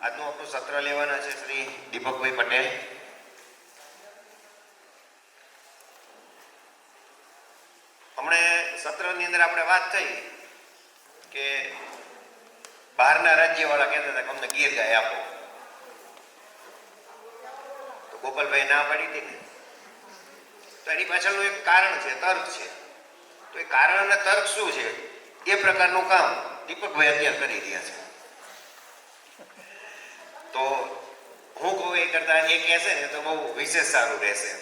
આજનું આપણું સત્ર લેવાના છે શ્રી દીપકભાઈ પટેલ. હમણે સત્રની અંદર આપણે વાત થઈ કે બહારના રાજ્યવાળા કહેતા હતા કે અમને ગીર ગાય આપો, તો ગોપાલભાઈ ના પાડી હતી ને. તો એની પાછળનું એક કારણ છે, તર્ક છે. તો એ કારણ અને તર્ક શું છે એ પ્રકારનું કામ દીપકભાઈ અત્યારે કરી રહ્યા છે. તો હું કહું એ કરતા એ કહેશે ને તો બહુ વિશેષ સારું રહેશે.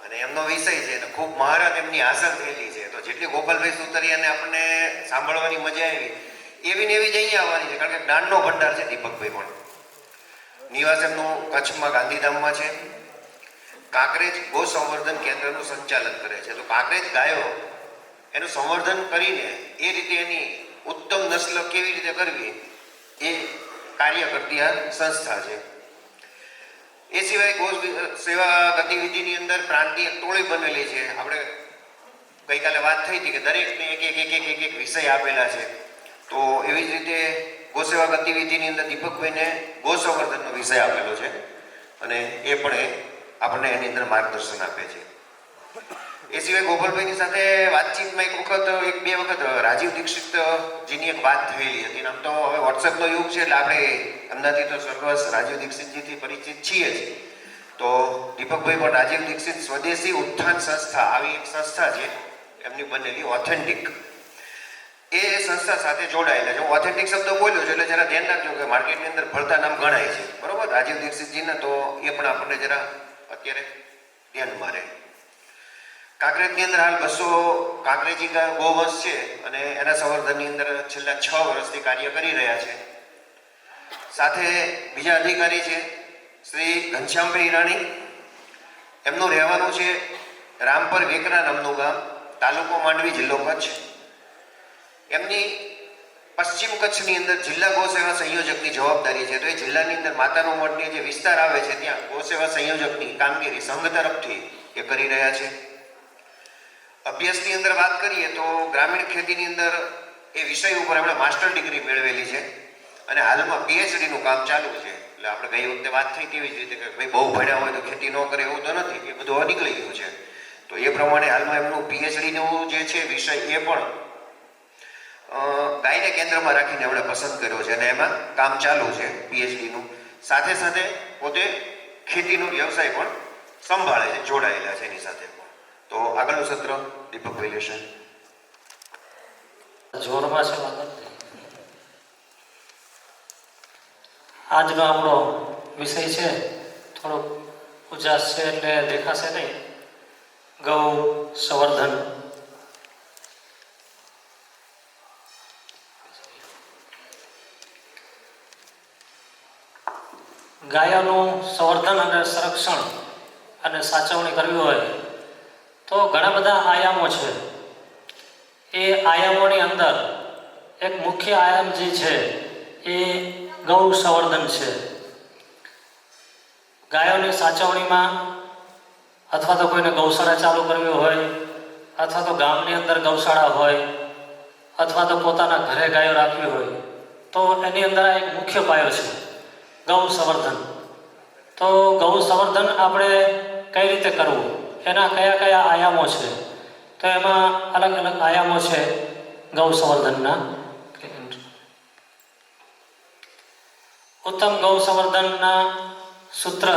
અને એમનો વિષય છે ને ખૂબ મહારત એમની હાંસલ થયેલી છે. તો જેટલી ગોપાલભાઈ સુતરિયાને આપણને સાંભળવાની મજા આવી એવી ને એવી જ અહીંયા આવવાની છે, કારણ કે જ્ઞાનનો ભંડાર છે. દીપકભાઈ પણ નિવાસ એમનું કચ્છમાં ગાંધીધામમાં છે. કાંકરેજ ગો સંવર્ધન કેન્દ્રનું સંચાલન કરે છે. તો કાંકરેજ ગાયો એનું સંવર્ધન કરીને એ રીતે એની ઉત્તમ નસ્લ કેવી રીતે કરવી એ કાર્ય કરતી આ સંસ્થા છે. એ સિવાય ગૌ સેવા ગતિવિધિની અંદર પ્રાંતીય ટોળી બનેલી છે. આપણે ગઈકાલે વાત થઈ હતી કે દરેકને એક વિષય આપેલા છે. તો એવી જ રીતે ગૌ સેવા ગતિવિધિની અંદર દીપકભાઈને ગૌ સંવર્ધનનો વિષય આપેલો છે અને એ પણ આપણને એની અંદર માર્ગદર્શન આપે છે. એ સિવાય ગોપાલભાઈની સાથે વાતચીતમાં એક બે વખત રાજીવ દીક્ષિતજીની એક વાત થયેલી હતી. આમ તો હવે વોટ્સએપનો યુગ છે એટલે આપણે એમનાથી તો સ્વર્ગસ્થ રાજીવ દીક્ષિતજીથી પરિચિત છીએ જ. તો દીપકભાઈ પણ રાજીવ દીક્ષિત સ્વદેશી ઉત્થાન સંસ્થા આવી એક સંસ્થા છે એમની બનેલી ઓથેન્ટિક, એ સંસ્થા સાથે જોડાયેલા છે. હું ઓથેન્ટિક શબ્દ બોલ્યો છું એટલે જરા ધ્યાન રાખજો કે માર્કેટની અંદર ભળતા નામ ગણાય છે, બરોબર, રાજીવ દીક્ષિતજીના. તો એ પણ આપણને જરા અત્યારે ધ્યાનમાં રહે. કાંકરેજની અંદર હાલ 200 કાંકરેજી ગોવંશ છે અને એના સંવર્ધનની અંદર છેલ્લા 6 વર્ષથી કાર્ય કરી રહ્યા છે. સાથે બીજા અધિકારી છે શ્રી ઘનશ્યામભાઈ ઈરાણી. એમનું રહેવાનું છે રામપર વેકરા નામનું ગામ, તાલુકો માંડવી, જિલ્લો કચ્છ. એમની પશ્ચિમ કચ્છની અંદર જિલ્લા ગૌ સેવા સંયોજકની જવાબદારી છે. તો એ જિલ્લાની અંદર માતાનો મઢની જે વિસ્તાર આવે છે ત્યાં ગૌ સેવા સંયોજકની કામગીરી સંઘ તરફથી એ કરી રહ્યા છે. અભ્યાસની અંદર વાત કરીએ તો ગ્રામીણ ખેતીની અંદર એ વિષય ઉપર આપણે માસ્ટર ડિગ્રી મેળવેલી છે અને હાલમાં પીએચડીનું કામ ચાલુ છે. એટલે આપણે ગઈ વખતે વાત થઈ તેવી જ રીતે કે ભાઈ બહુ ભણ્યા હોય તો ખેતી ન કરે એવું તો નથી, એ બધું હવે નીકળી ગયું છે. તો એ પ્રમાણે હાલમાં એમનું પીએચડીનું જે છે વિષય એ પણ ગાયને કેન્દ્રમાં રાખીને એમણે પસંદ કર્યો છે અને એમાં કામ ચાલુ છે પીએચડીનું. સાથે સાથે પોતે ખેતીનો વ્યવસાય પણ સંભાળે છે, જોડાયેલા છે એની સાથે. તો આગળનું સત્ર દીપકભાઈ લેશે. જોરમાં છે વાત. આજનો આપણો વિષય છે થોડો ઉજાસ છે એટલે દેખાશે નહીં. ગૌ સંવર્ધન. ગાયોનું સંવર્ધન અને સંરક્ષણ અને સાચવણી કરવી હોય તો ઘણા બધા આયામો છે. એ આયામોની અંદર એક મુખ્ય આયામ જે છે એ ગૌ સંવર્ધન છે. ગાયોની સાચવણીમાં અથવા તો કોઈને ગૌશાળા ચાલુ કરવી હોય અથવા તો ગામની અંદર ગૌશાળા હોય અથવા તો પોતાના ઘરે ગાયો રાખવી હોય તો એની અંદર આ એક મુખ્ય પાયો છે ગૌ સંવર્ધન. તો ગૌ સંવર્ધન આપણે કઈ રીતે કરવું, એના કયા કયા આયામો છે, તો એમાં અલગ અલગ આયામો છે ગૌ સંવર્ધનના. ઉત્તમ ગૌ સંવર્ધનના સૂત્ર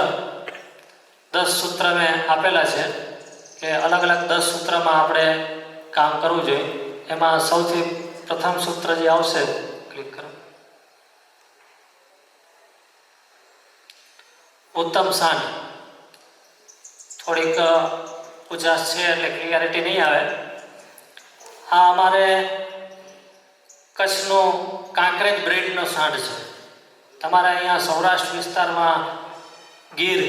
10 સૂત્ર મેં આપેલા છે કે અલગ અલગ 10 સૂત્રમાં આપણે કામ કરવું જોઈએ. એમાં સૌથી પ્રથમ સૂત્ર જે આવશે, ક્લિક કરો, ઉત્તમ શાન. થોડીક ઉજાસ છે એટલે ક્લિયરિટી નહીં આવે. આ અમારે કચ્છનો કાંકરેજ બ્રીડનો સાંઢ છે. તમારા અહીંયા સૌરાષ્ટ્ર વિસ્તારમાં ગીર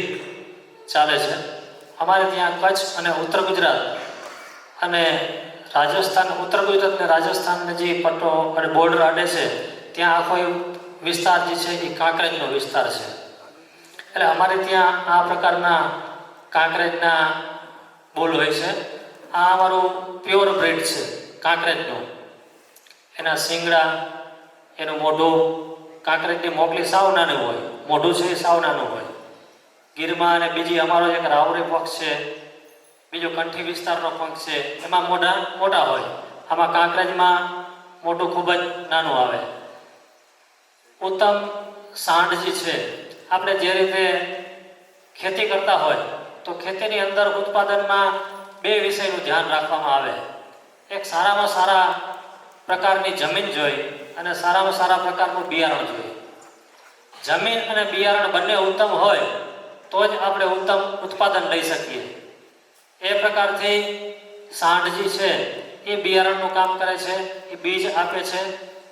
ચાલે છે. અમારે ત્યાં કચ્છ અને ઉત્તર ગુજરાત અને રાજસ્થાન, ઉત્તર ગુજરાત અને રાજસ્થાનને જે પટ્ટો અને બોર્ડર આડે છે ત્યાં આખો વિસ્તાર જે છે એ કાંકરેજનો વિસ્તાર છે. એટલે અમારે ત્યાં આ પ્રકારના કાંકરેજના બોલ હોય છે. આ અમારું પ્યોર બ્રીડ છે કાંકરેજનું. એના શિંગડા, એનું મોઢું કાંકરેજની મોકલી સાવ નાનું હોય, મોઢું છે એ સાવ નાનું હોય. ગીરમાં અને બીજી અમારો એક રાવરી પક્ષ છે, બીજો કંઠી વિસ્તારનો પંખ છે, એમાં મોઢા મોટા હોય. આમાં કાંકરેજમાં મોઢું ખૂબ જ નાનું આવે. ઉત્તમ સાંઢ જે છે, આપણે જે રીતે ખેતી કરતા હોય તો ખેતીની અંદર ઉત્પાદનમાં બે વિષયનું ધ્યાન રાખવામાં આવે. એક સારામાં સારા પ્રકારની જમીન જોઈ અને સારામાં સારા પ્રકારનું બિયારણ જોઈએ. જમીન અને બિયારણ બંને ઉત્તમ હોય તો જ આપણે ઉત્તમ ઉત્પાદન લઈ શકીએ. એ પ્રકારથી સાંઢ જે છે એ બિયારણનું કામ કરે છે, એ બીજ આપે છે.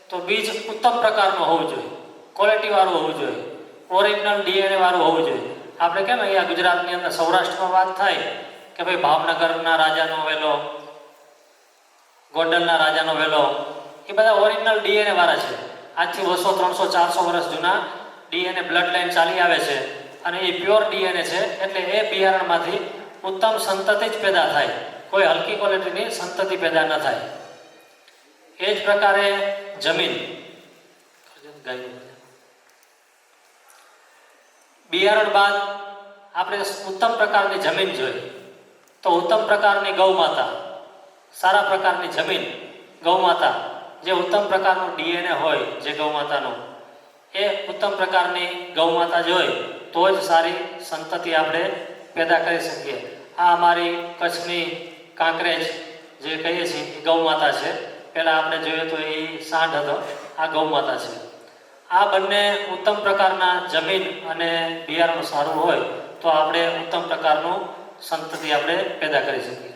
તો બીજ ઉત્તમ પ્રકારનું હોવું જોઈએ, ક્વોલિટીવાળું હોવું જોઈએ, ઓરિજિનલ DNA વાળું હોવું જોઈએ. આપણે કેમ અહીંયા ગુજરાતની અંદર સૌરાષ્ટ્રમાં વાત થાય કે ભાઈ ભાવનગરના રાજાનો વેલો, ગોંડલના રાજાનો વેલો, એ બધા ઓરિજિનલ DNA વાળા છે. આજથી 200, 300, 400 વર્ષ જૂના DNA બ્લડ લાઈન ચાલી આવે છે અને એ પ્યોર DNA છે. એટલે એ બિયારણમાંથી ઉત્તમ સંતતિ જ પેદા થાય, કોઈ હલકી ક્વોલિટીની સંતતિ પેદા ન થાય. એ જ પ્રકારે જમીન, બિયારણ બાદ આપણે ઉત્તમ પ્રકારની જમીન જોઈએ તો ઉત્તમ પ્રકારની ગૌ માતા, સારા પ્રકારની જમીન, ગૌ માતા, જે ઉત્તમ પ્રકારનું DNA હોય જે ગૌ માતાનું, એ ઉત્તમ પ્રકારની ગૌ માતા જોઈ તો જ સારી સંતતિ આપણે પેદા કરી શકીએ. આ અમારી કચ્છની કાંકરેજ જે કહીએ છીએ એ ગૌ માતા છે. પહેલાં આપણે જોઈએ તો એ સાંઢ હતો, આ ગૌ માતા છે. આ બંને ઉત્તમ પ્રકારના જમીન અને બિયારણ સારું હોય તો આપણે ઉત્તમ પ્રકારનું સંતતિ આપણે પેદા કરી શકીએ.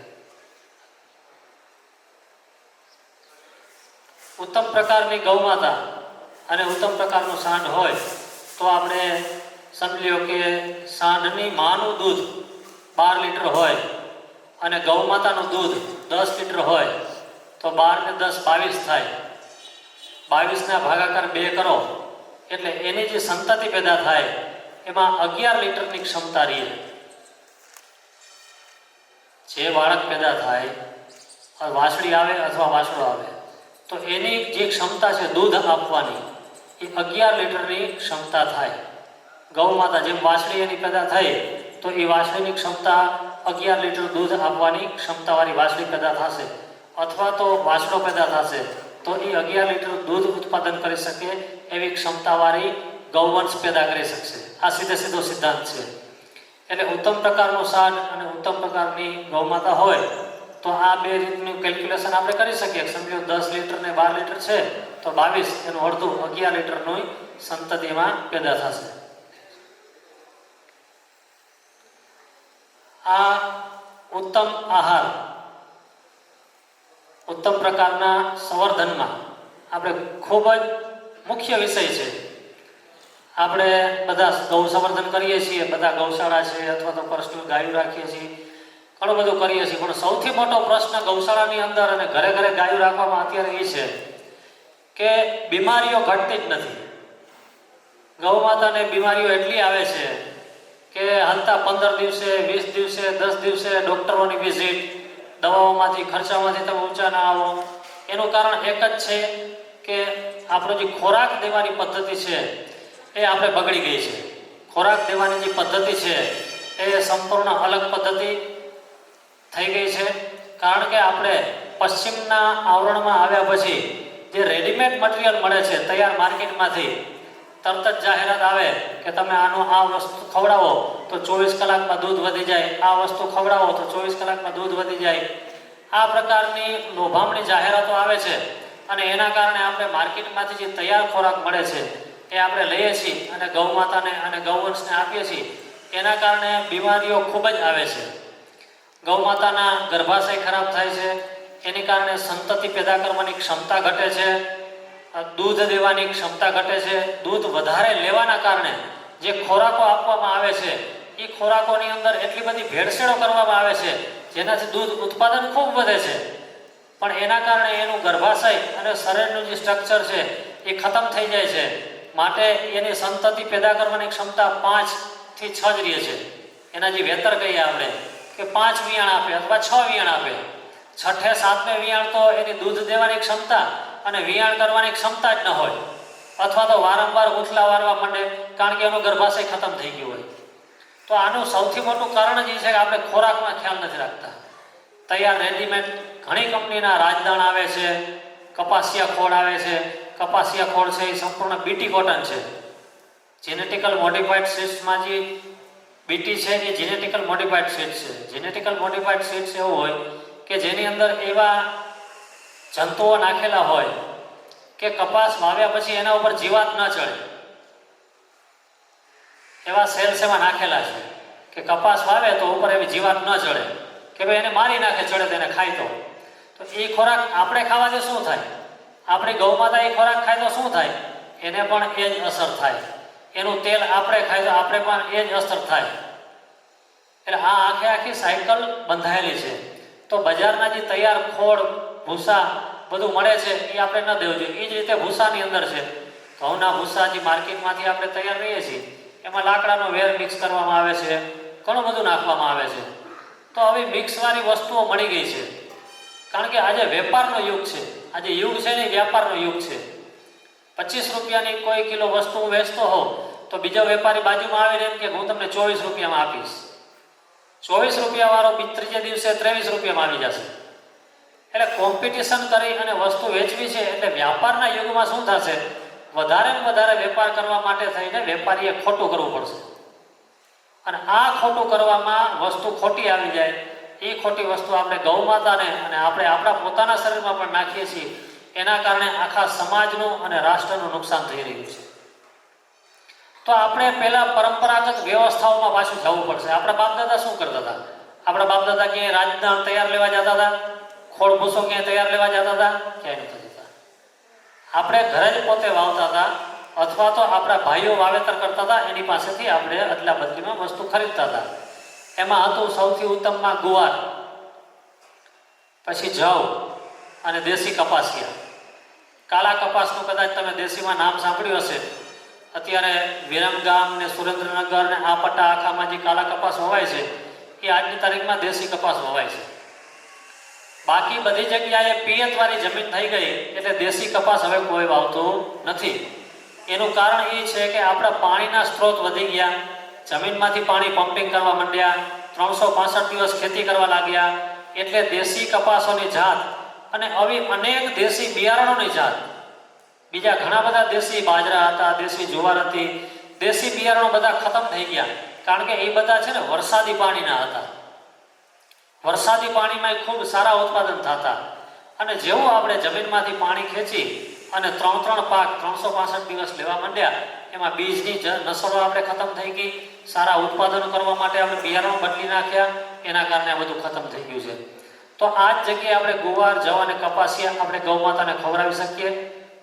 ઉત્તમ પ્રકારની ગૌ માતા અને ઉત્તમ પ્રકારનું સાંઢ હોય તો આપણે સમજી લો કે સાંઢની માનું દૂધ 12 લીટર હોય અને ગૌ માતાનું દૂધ 10 લીટર હોય તો 12 ને 10 22 થાય. 22 ના ભાગાકાર 2 કરો એટલે એની જે સંતતિ પેદા થાય એમાં 11 લીટરની ક્ષમતા રહે. જે બાળક પેદા થાય, વાછડી આવે અથવા વાછડો આવે તો એની જે ક્ષમતા છે દૂધ આપવાની એ 11 લીટરની ક્ષમતા થાય. ગૌ માતા જેમ વાછડી એની પેદા થઈ તો એ વાછડીની ક્ષમતા 11 લીટર દૂધ આપવાની ક્ષમતાવાળી વાછડી પેદા થશે, અથવા તો વાછડો પેદા થશે તો એ 11 લીટર દૂધ ઉત્પાદન કરી શકે એવી ક્ષમતાવાળી ગૌવંશ પેદા કરી શકશે. આ સીધો સિદ્ધાંત છે. એટલે ઉત્તમ પ્રકારનું સાંઢ અને ઉત્તમ પ્રકારની ગૌ માતા હોય તો આ બે રીતનું કેલ્ક્યુલેશન આપણે કરી શકીએ. સમજો 10 લીટર ને 12 લીટર છે તો 22, એનું અડધું 11 લીટરનું સંતતિમાં પેદા થશે. આ ઉત્તમ આહાર, ઉત્તમ પ્રકારના સંવર્ધનમાં આપણે ખૂબ જ મુખ્ય વિષય છે. આપણે બધા ગૌ સંવર્ધન કરીએ છીએ, બધા ગૌશાળા છે અથવા તો પર્સનલ ગાયો રાખીએ છીએ, ઘણું બધું કરીએ છીએ. પણ સૌથી મોટો પ્રશ્ન ગૌશાળાની અંદર અને ઘરે ઘરે ગાયો રાખવામાં અત્યારે એ છે કે બીમારીઓ ઘટતી જ નથી. ગૌ માતાને બીમારીઓ એટલી આવે છે કે હાલતા 15 દિવસે, 20 દિવસે, 10 દિવસે ડૉક્ટરોની વિઝિટ, દવાઓમાંથી, ખર્ચામાંથી તમે ઊંચા ના આવો. એનું કારણ એક જ છે કે આપણો જે ખોરાક દેવાની પદ્ધતિ છે એ આપણે બગડી ગઈ છે. ખોરાક દેવાની જે પદ્ધતિ છે એ સંપૂર્ણ અલગ પદ્ધતિ થઈ ગઈ છે. કારણ કે આપણે પશ્ચિમના આવરણમાં આવ્યા પછી જે રેડીમેડ મટીરિયલ મળે છે તૈયાર માર્કેટમાંથી, તરત જ જાહેરાત આવે કે તમે આનું આ વસ્તુ ખવડાવો તો 24 કલાકમાં દૂધ વધી જાય, આ વસ્તુ ખવડાવો તો 24 કલાકમાં દૂધ વધી જાય. આ પ્રકારની લોભામણી જાહેરાતો આવે છે અને એના કારણે આપણે માર્કેટમાંથી જે તૈયાર ખોરાક મળે છે એ આપણે લઈએ છીએ અને ગૌ માતાને અને ગૌવંશને આપીએ છીએ. એના કારણે બીમારીઓ ખૂબ જ આવે છે. ગૌ માતાના ગર્ભાશય ખરાબ થાય છે, એની કારણે સંતતિ પેદા કરવાની ક્ષમતા ઘટે છે, દૂધ દેવાની ક્ષમતા ઘટે છે. દૂધ વધારે લેવાના કારણે જે ખોરાકો આપવામાં આવે છે એ ખોરાકોની અંદર એટલી બધી ભેળસેળો કરવામાં આવે છે જેનાથી દૂધ ઉત્પાદન ખૂબ વધે છે. પણ એના કારણે એનું ગર્ભાશય અને શરીરનું જે સ્ટ્રક્ચર છે એ ખતમ થઈ જાય છે. માટે એની સંતતિ પેદા કરવાની ક્ષમતા 5 થી 6 જ રહે છે. એના જે વેતર કહીએ આપણે કે 5 વિયાણ આપે અથવા 6 વિયાણ આપે. 6ઠે 7મે વિયાણ તો એની દૂધ દેવાની ક્ષમતા અને વિયાણ કરવાની ક્ષમતા જ ન હોય. અથવા તો વારંવાર ઉથલા વારવા માંડે કારણ કે એનો ગર્ભાશય ખતમ થઈ ગયો હોય. તો આનું સૌથી મોટું કારણ જ એ છે કે આપણે ખોરાકમાં ખ્યાલ નથી રાખતા. તૈયાર રેડીમેડ ઘણી કંપનીના રાજદાણ આવે છે, કપાસિયા ખોળ આવે છે. કપાસિયા ખોળ છે એ સંપૂર્ણ બીટી કોટન છે. જેનેટિકલ મોડિફાઈડ સીડ્સમાં જે બીટી છે એ જેનેટિકલ મોડિફાઈડ સીડ્સ છે. જેનેટિકલ મોડિફાઈડ સીડ્સ એવું હોય કે જેની અંદર એવા જંતુઓ નાખેલા હોય કે કપાસ વાવ્યા પછી એના ઉપર જીવાત ન ચડે એવા સેલ્સ એમાં નાખેલા છે કે કપાસ વાવે તો ઉપર એવી જીવાત ન ચડે કે ભાઈ એને મારી નાખે, ચડે તેને ખાય તો એ ખોરાક આપણે ખાવાથી શું થાય? આપણી ગૌમાતા એ ખોરાક ખાય તો શું થાય? એને પણ એ જ અસર થાય. એનું તેલ આપણે ખાય તો આપણે પણ એ જ અસર થાય. એટલે આ આખી સાયકલ બંધાયેલી છે. તો બજારના જે તૈયાર ખોળ ભૂસા બધું મળે છે એ આપણે ન દેવું જોઈએ. એ જ રીતે ભૂસાની અંદર છે, ઘઉંના ભૂસા જે માર્કેટમાંથી આપણે તૈયાર લઈએ છીએ એમાં લાકડાનો વેર મિક્સ કરવામાં આવે છે, ઘણું બધું નાખવામાં આવે છે. તો આવી મિક્સવાળી વસ્તુઓ મળી ગઈ છે કારણ કે આજે વેપારનો યુગ છે. આજે યુગ છે ને વ્યાપારનો યુગ છે. 25 રૂપિયાની કોઈ કિલો વસ્તુ હું વેચતો હોઉં તો બીજો વેપારી બાજુમાં આવીને એમ કે હું તમને 24 રૂપિયામાં આપીશ. 24 રૂપિયા વાળો ત્રીજે દિવસે 23 રૂપિયામાં આવી જશે. એટલે કોમ્પિટિશન કરી અને વસ્તુ વેચવી છે. એટલે વ્યાપારના યુગમાં શું થશે? વધારે ને વધારે વેપાર કરવા માટે થઈને વેપારીએ ખોટું કરવું પડશે. અને આ ખોટું કરવામાં વસ્તુ ખોટી આવી જાય. એ ખોટી વસ્તુ આપણે ગૌમાતાને અને આપણે આપણા પોતાના શરીરમાં પણ નાખીએ છીએ. એના કારણે આખા સમાજનું અને રાષ્ટ્રનું નુકસાન થઈ રહ્યું છે. તો આપણે પહેલા પરંપરાગત વ્યવસ્થાઓમાં પાછું જવું પડશે. આપણા બાપદાદા શું કરતા હતા? આપણા બાપદાદા ક્યાંય રાજદાણ તૈયાર લેવા જતા હતા? ખોળ ભૂસો ક્યાંય તૈયાર લેવા જતા હતા? ક્યાંય નહોતા જતા. આપણે ઘરે જ પોતે વાવતા હતા અથવા તો આપણા ભાઈઓ વાવેતર કરતા હતા, એની પાસેથી આપણે અદલા બદલીમાં વસ્તુ ખરીદતા હતા. એમાં હતું સૌથી ઉત્તમમાં ગુવાર, પછી જવ અને દેશી કપાસિયા. કાળા કપાસનું કદાચ તમે દેશીમાં નામ સાંભળ્યું હશે. અત્યારે વિરમગામ ને સુરેન્દ્રનગર ને આ પટ્ટા આખામાં જે કાળા કપાસ વવાય છે એ આજની તારીખમાં દેશી કપાસ વવાય છે. બાકી બધી જગ્યાએ પિયતવાળી જમીન થઈ ગઈ એટલે દેશી કપાસ હવે કોઈ વાવતું નથી. એનું કારણ એ છે કે આપણા પાણીના સ્ત્રોત વધી ગયા, જમીનમાંથી પાણી પમ્પિંગ કરવા માંડ્યા, 365 દિવસ ખેતી કરવા લાગ્યા. એટલે દેશી કપાસોની જાત અને આવી અનેક દેશી બિયારણોની જાત, બીજા ઘણા બધા દેશી બાજરા હતા, દેશી જુવાર હતી, દેશી બિયારણો બધા ખતમ થઈ ગયા. કારણ કે એ બધા છે ને વરસાદી પાણીના હતા. વરસાદી પાણીમાં ખૂબ સારા ઉત્પાદન થતા. અને જેવું આપણે જમીનમાંથી પાણી ખેંચી અને 3 પાક 365 દિવસ લેવા માંડ્યા, એમાં બીજની નસલો આપણે ખતમ થઈ ગઈ. સારા ઉત્પાદનો કરવા માટે આપણે બિયારણો બદલી નાખ્યા, એના કારણે આ બધું ખતમ થઈ ગયું છે. તો આ જ જગ્યાએ આપણે ગુવાર, જવ અને કપાસિયા આપણે ગૌમાતાને ખવડાવી શકીએ.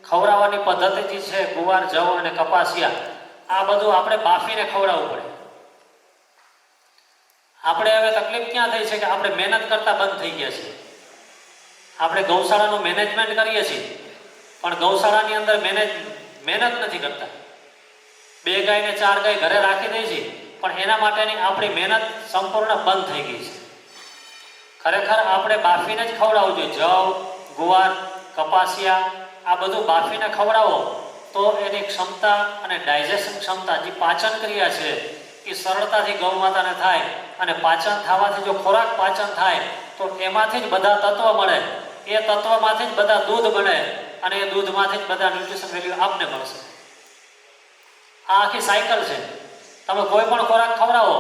ખવડાવવાની પદ્ધતિ જે છે ગુવાર, જવ અને કપાસિયા, આ બધું આપણે બાફીને ખવડાવવું પડે. આપણે હવે તકલીફ ક્યાં થઈ છે કે આપણે મહેનત કરતા બંધ થઈ ગયા છીએ. આપણે ગૌશાળાનું મેનેજમેન્ટ કરીએ છીએ પણ ગૌશાળાની અંદર મહેનત નથી કરતા. 2 ગાય ને 4 ગાય ઘરે રાખી દઈએ છીએ પણ એના માટેની આપણી મહેનત સંપૂર્ણ બંધ થઈ ગઈ છે. ખરેખર આપણે બાફીને જ ખવડાવવું જોઈએ. જવ, ગુવાર, કપાસિયા આ બધું બાફીને ખવડાવો તો એની ક્ષમતા અને ડાયજેશન ક્ષમતા, જે પાચન ક્રિયા છે એ સરળતાથી ગૌમાતાને થાય. અને પાચન થવાથી જો ખોરાક પાચન થાય તો એમાંથી જ બધા તત્વ મળે, એ તત્વમાંથી જ બધા દૂધ બને અને એ દૂધમાંથી જ બધા ન્યુટ્રિશન વેલ્યુ આપને મળશે. આ આખી સાયકલ છે. તમે કોઈ પણ ખોરાક ખવડાવો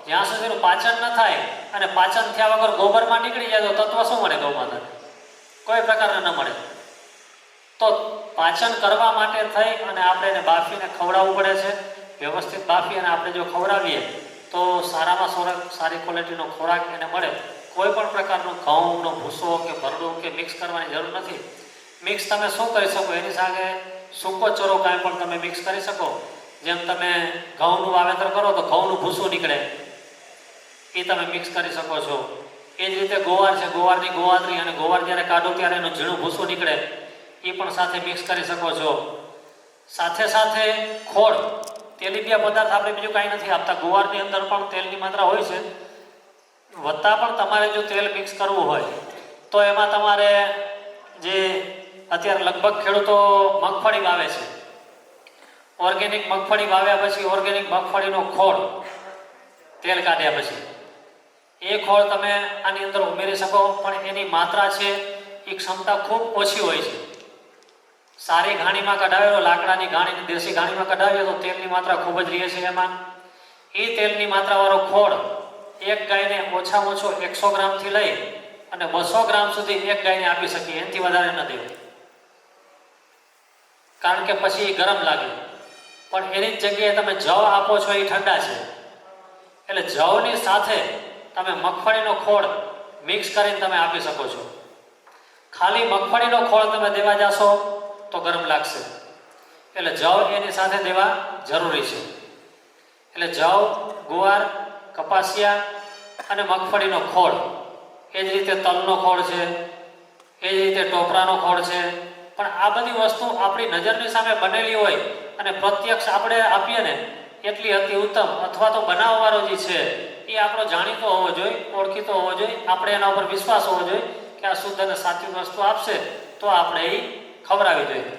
જ્યાં સુધીનું પાચન ન થાય અને પાચન થયા વગર ગોબરમાં નીકળી જાય તો તત્વ શું મળે ગૌમાતાને? કોઈ પ્રકારના ન મળે. તો પાચન કરવા માટે થઈ અને આપણે એને બાફીને ખવડાવવું પડે છે. વ્યવસ્થિત બાફી અને આપણે જો ખવડાવીએ તો સારામાં સારી ક્વોલિટીનો ખોરાક એને મળે. કોઈ પણ પ્રકારનું ઘઉંનો ભૂસો કે ભરડું કે મિક્સ કરવાની જરૂર નથી. મિક્સ તમે શું કરી શકો? એની સાથે સૂકો ચરો કાંઈ પણ તમે મિક્સ કરી શકો. જેમ તમે ઘઉંનું વાવેતર કરો તો ઘઉંનું ભૂસું નીકળે, એ તમે મિક્સ કરી શકો છો. એ જ રીતે ગોવાર છે, ગોવારની ગોવાદરી અને ગોવાર જ્યારે કાઢો ત્યારે એનું ઝીણું ભૂસું નીકળે, એ પણ સાથે મિક્સ કરી શકો છો. સાથે સાથે ખોળ, તેલીબિયા પદાર્થ આપણે બીજું કાંઈ નથી આપતા. ગુવારની અંદર પણ તેલની માત્રા હોય છે. વત્તા પણ તમારે જો તેલ મિક્સ કરવું હોય તો એમાં તમારે જે અત્યારે લગભગ ખેડૂતો મગફળી વાવે છે ઓર્ગેનિક મગફળી વાવ્યા પછી ઓર્ગેનિક મગફળીનો ખોળ તેલ કાઢ્યા પછી એ ખોળ તમે આની અંદર ઉમેરી શકો, પણ એની માત્રા છે એ ક્ષમતા ખૂબ ઓછી હોય છે. સારી ઘાણીમાં કઢાવેલો, લાકડાની ઘાણી, દેશી ઘાણીમાં કઢાવીએ તો તેલની માત્રા ખૂબ જ રહે છે એમાં. એ તેલની માત્રાવાળો ખોળ એક ગાયને ઓછામાં ઓછો 100 ગ્રામથી લઈ અને 200 ગ્રામ સુધી એક ગાયને આપી શકીએ, એનાથી વધારે ન દેવું, કારણ કે પછી એ ગરમ લાગે. પણ એની જ જગ્યાએ તમે જવ આપો છો એ ઠંડા છે, એટલે જવની સાથે તમે મગફળીનો ખોળ મિક્સ કરીને તમે આપી શકો છો. ખાલી મગફળીનો ખોળ તમે દેવા જશો તો ગરમ લાગશે, એટલે જવ એની સાથે દેવા જરૂરી છે. એટલે જવ, ગુવાર, કપાસિયા અને મગફળીનો ખોળ, એ જ રીતે તલનો ખોળ છે, એ જ રીતે ટોપરાનો ખોળ છે. પણ આ બધી વસ્તુ આપણી નજરની સામે બનેલી હોય અને પ્રત્યક્ષ આપણે આપીએ ને એટલી અતિ ઉત્તમ, અથવા તો બનાવવાળો જે છે એ આપણો જાણીતો હોવો જોઈએ, ઓળખીતો હોવો જોઈએ, આપણે એના ઉપર વિશ્વાસ હોવો જોઈએ કે આ શુદ્ધ અને સાચી વસ્તુ આપશે તો આપણે એ ખવડાવી જોઈએ.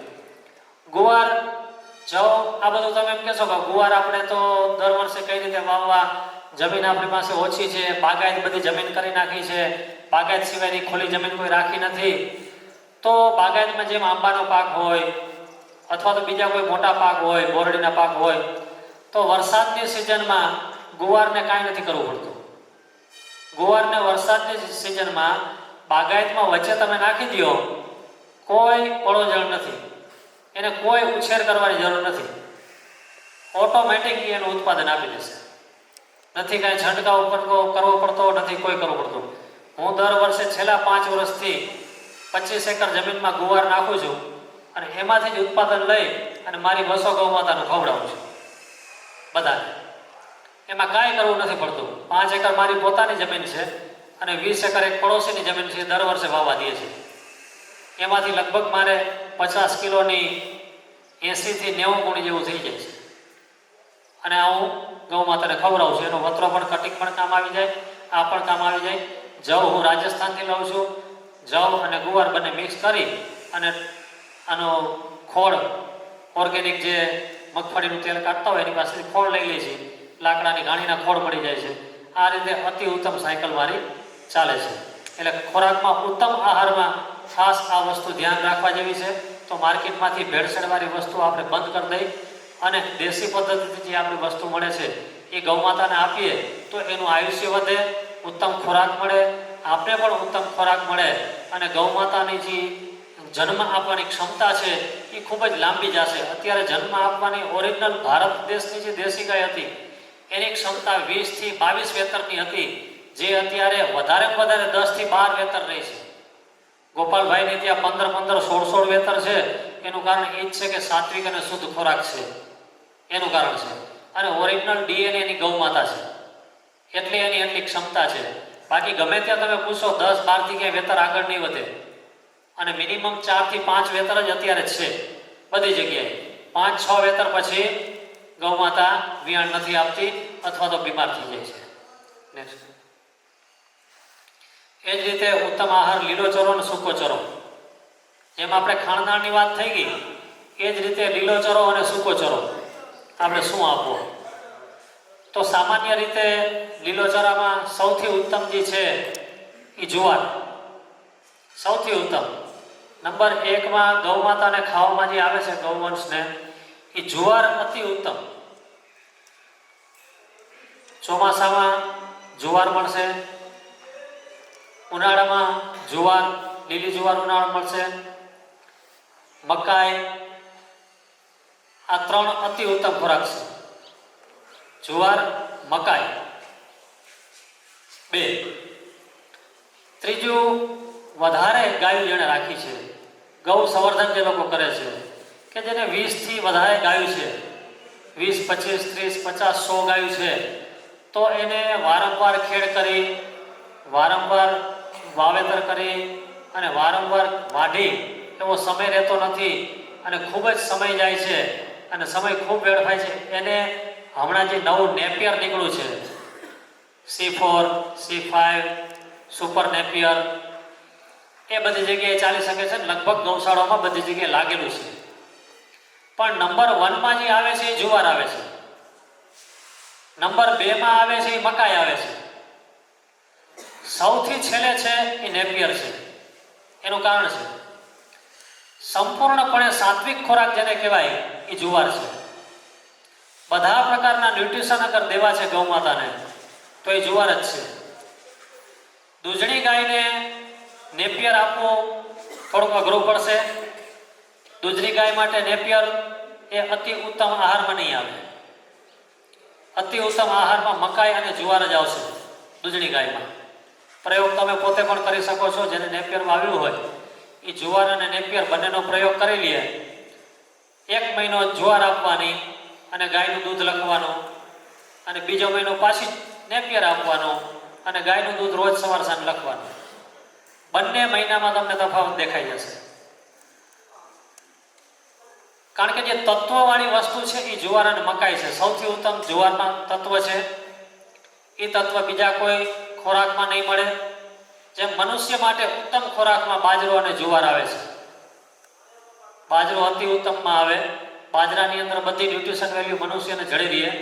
ગુવાર, જવ, આ બધું તમે એમ કહેશો કે ગુવાર આપણે તો દર વર્ષે કઈ રીતે વાવવા, જમીન આપણી પાસે ઓછી છે, બાગાયત બધી જમીન કરી નાખી છે, બાગાયત સિવાયની ખુલ્લી જમીન કોઈ રાખી નથી. તો બાગાયતમાં જેમ આંબાનો પાક હોય અથવા તો બીજા કોઈ મોટા પાક હોય, બોરડીના પાક હોય, તો વરસાદની સિઝનમાં ગુવારને કાંઈ નથી કરવું પડતું. ગુવારને વરસાદની સિઝનમાં બાગાયતમાં વચ્ચે તમે નાખી દો, કોઈ પળોજળ નથી, એને કોઈ ઉછેર કરવાની જરૂર નથી, ઓટોમેટિક એનું ઉત્પાદન આપી દેશે. નથી કાંઈ છંટકાવ કરવો પડતો, નથી કોઈ કરવું પડતું. હું દર વર્ષે છેલ્લા 5 વર્ષથી 25 એકર જમીનમાં ગુવાર નાખું છું અને એમાંથી જ ઉત્પાદન લઈ અને મારી 200 ગૌ માતાનું ખવડાવું છું બધાને. એમાં કાંઈ કરવું નથી પડતું. 5 એકર મારી પોતાની જમીન છે અને 20 એકર એક પડોશીની જમીન છે, દર વર્ષે વાવવા દે છે. એમાંથી લગભગ મારે 50 કિલોની 80 થી 90 ગુણી જેવું થઈ જાય છે અને આ હું ગૌ માતાને ખવડાવું છું. એનો વતરો પણ, કટિંગ પણ કામ આવી જાય, આ પણ કામ આવી જાય. જવ હું રાજસ્થાનથી લઉં છું, જવ અને ગુવાર બંને મિક્સ કરી અને આનો ખોળ, ઓર્ગેનિક જે મગફળીનું તેલ કાઢતા હોય એની પાસેથી ખોળ લઈ લે છે, લાકડાની ઘાણીના ખોળ મળી જાય છે. આ રીતે અતિ ઉત્તમ સાયકલ મારી ચાલે છે. એટલે ખોરાકમાં, ઉત્તમ આહારમાં ખાસ આ વસ્તુ ધ્યાન રાખવા જેવી છે. તો માર્કેટમાંથી ભેળસેળવાળી વસ્તુ આપણે બંધ કરી દઈ અને દેશી પદ્ધતિથી જે આપણી વસ્તુ મળે છે એ ગૌ માતાને આપીએ તો એનું આયુષ્ય વધે, ઉત્તમ ખોરાક મળે, આપણે પણ ઉત્તમ ખોરાક મળે અને ગૌ માતાની જે જન્મ આપવાની ક્ષમતા છે એ ખૂબ જ લાંબી જશે. અત્યારે જન્મ આપવાની ઓરિજિનલ ભારત દેશની જે દેશી ગાય હતી એની ક્ષમતા 20 થી 22 વેતરની હતી, જે અત્યારે વધારેમાં વધારે 10 થી 12 વેતર રહી છે. ગોપાલભાઈને ત્યાં 15-15, 16-16 વેતર છે. એનું કારણ એ જ છે કે સાત્વિક અને શુદ્ધ ખોરાક છે, એનું કારણ છે. અને ઓરિજિનલ ડીએનએ એની ગૌ માતા છે એટલે એની એટલી ક્ષમતા છે. બાકી ગમે ત્યાં તમે પૂછો 10-12 થી ક્યાંય વેતર આગળ નહીં વધે અને મિનિમમ 4 થી 5 વેતર જ અત્યારે છે બધી જગ્યાએ. 5-6 વેતર પછી ગૌ માતા વિયાણ નથી આપતી અથવા તો બીમાર થઈ જાય છે. નેક્સ્ટ. એ જ રીતે ઉત્તમ આહાર, લીલો ચરો અને સૂકો ચરો. જેમ આપણે ખાણદાણની વાત થઈ ગઈ એ જ રીતે લીલો ચરો અને સૂકો ચરો આપણે શું આપવો? તો સામાન્ય રીતે લીલો ચરામાં સૌથી ઉત્તમ જે છે એ જુવાર, સૌથી ઉત્તમ. નંબર 1 ગૌ માતાને ખાવામાં જે આવે છે ગૌવંશને, એ જુવાર અતિ ઉત્તમ. ચોમાસામાં જુવાર મળશે, ઉનાળામાં જુવાર, લીલી જુવાર ઉનાળામાં મળશે, મકાઈ, આ 3 અતિ ઉત્તમ ખોરાક છે. જુવાર, મકાઈ 2. ત્રીજું, વધારે ગાયો જેણે રાખી છે, ગૌ સંવર્ધન જે લોકો કરે છે કે જેને 20 થી વધારે ગાયો છે, 20, 25, 30, 50, 100 ગાયો છે, તો એને વારંવાર ખેડ કરી, વારંવાર વાવેતર કરી અને વારંવાર વાઢી એવો સમય રહેતો નથી અને ખૂબ જ સમય જાય છે અને સમય ખૂબ વેડફાય છે. એને હમણાં જે નવું નેપિયર નીકળ્યું છે, C4, C5, સુપર નેપિયર, એ બધી જગ્યાએ ચાલી શકે છે. લગભગ ગૌશાળામાં બધી જગ્યાએ લાગેલું છે. પણ નંબર 1 માં જે આવે છે એ જુવાર આવે છે, નંબર 2 માં આવે છે એ મકાઈ આવે છે, સૌથી છેલ્લે છે એ નેપિયર છે. એનું કારણ છે સંપૂર્ણપણે સાત્વિક ખોરાક જેને કહેવાય એ જુવાર છે. બધા પ્રકારના ન્યુટ્રિશન અગર દેવા છે ગૌ માતાને તો એ જુવાર જ છે. દૂધણી ગાયને નેપિયર આપવું થોડુંક અઘરું પડશે. દૂધની ગાય માટે નેપિયર એ અતિ ઉત્તમ આહારમાં નહીં આવે. અતિ ઉત્તમ આહારમાં મકાઈ અને જુવાર જ આવશે દૂધની ગાયમાં. પ્રયોગ તમે પોતે પણ કરી શકો છો. જેને નેપિયર વાવ્યું હોય એ જુવાર અને નેપિયર બંનેનો પ્રયોગ કરી લે. 1 મહિનો જુવાર આપવાની અને ગાયનું દૂધ લખવાનું, અને બીજો મહિનો પાછી નેપિયર આપવાનું અને ગાયનું દૂધ રોજ સવાર સાંજ લખવાનું. બંને મહિનામાં તમને તફાવત દેખાઈ જશે. કારણ કે જે તત્વવાળી વસ્તુ છે એ જુવાર અને મકાઈ છે. સૌથી ઉત્તમ જુવારમાં તત્વ છે. એ તત્વ બીજા કોઈ ખોરાકમાં નહીં મળે. જેમ મનુષ્ય માટે ઉત્તમ ખોરાકમાં બાજરો અને જુવાર આવે છે. બાજરો અતિ ઉત્તમમાં આવે. બાજરાની અંદર બધી ન્યુટ્રિશન વેલ્યુ મનુષ્યને જડી રહે.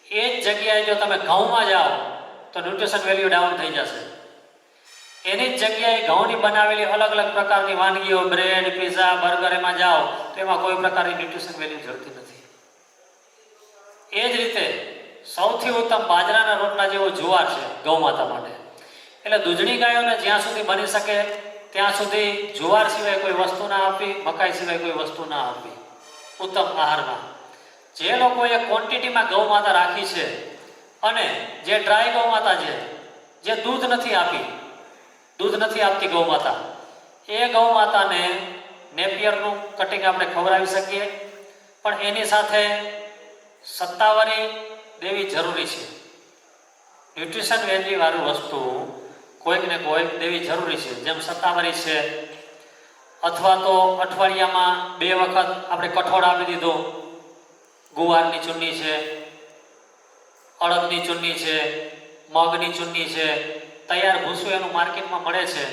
એ જ જગ્યાએ જો તમે ઘઉંમાં જાઓ તો ન્યુટ્રિશન વેલ્યુ ડાઉન થઈ જશે. એની જ જગ્યાએ ઘઉંની બનાવેલી અલગ અલગ પ્રકારની વાનગીઓ, બ્રેડ, પીઝા, બર્ગર એમાં જાઓ તો એમાં કોઈ પ્રકારની ન્યુટ્રિશન વેલ્યુ જળતી નથી. એ જ રીતે સૌથી ઉત્તમ બાજરાના રોટલા જેવો જુવાર છે ગૌ માતા માટે. એટલે દૂધણી ગાયોને જ્યાં સુધી બની શકે ત્યાં સુધી જુવાર સિવાય કોઈ વસ્તુ ના આપવી, મકાઈ સિવાય કોઈ વસ્તુ ના આપવી ઉત્તમ આહારમાં. જે લોકોએ ક્વોન્ટિટીમાં ગૌ માતા રાખી છે અને જે ડ્રાય ગૌ માતા છે, જે દૂધ નથી આપતી ગૌ માતા, એ ગૌ માતાને નેપિયરનું કટિંગ આપણે ખવડાવી શકીએ. પણ એની સાથે સત્તાવારી દેવી જરૂરી છે. ન્યુટ્રિશન વેલ્યુ વાળું વસ્તુ કોઈક ને કોઈક દેવી જરૂરી છે. જેમ સત્તાવારી છે, અથવા તો અઠવાડિયામાં 2 વખત આપણે કઠોળ આપી દીધો. ગુવારની ચૂની છે, અડદની ચૂની છે, મગની ચૂની છે, તૈયાર ભૂસું એનું માર્કેટમાં મળે છે.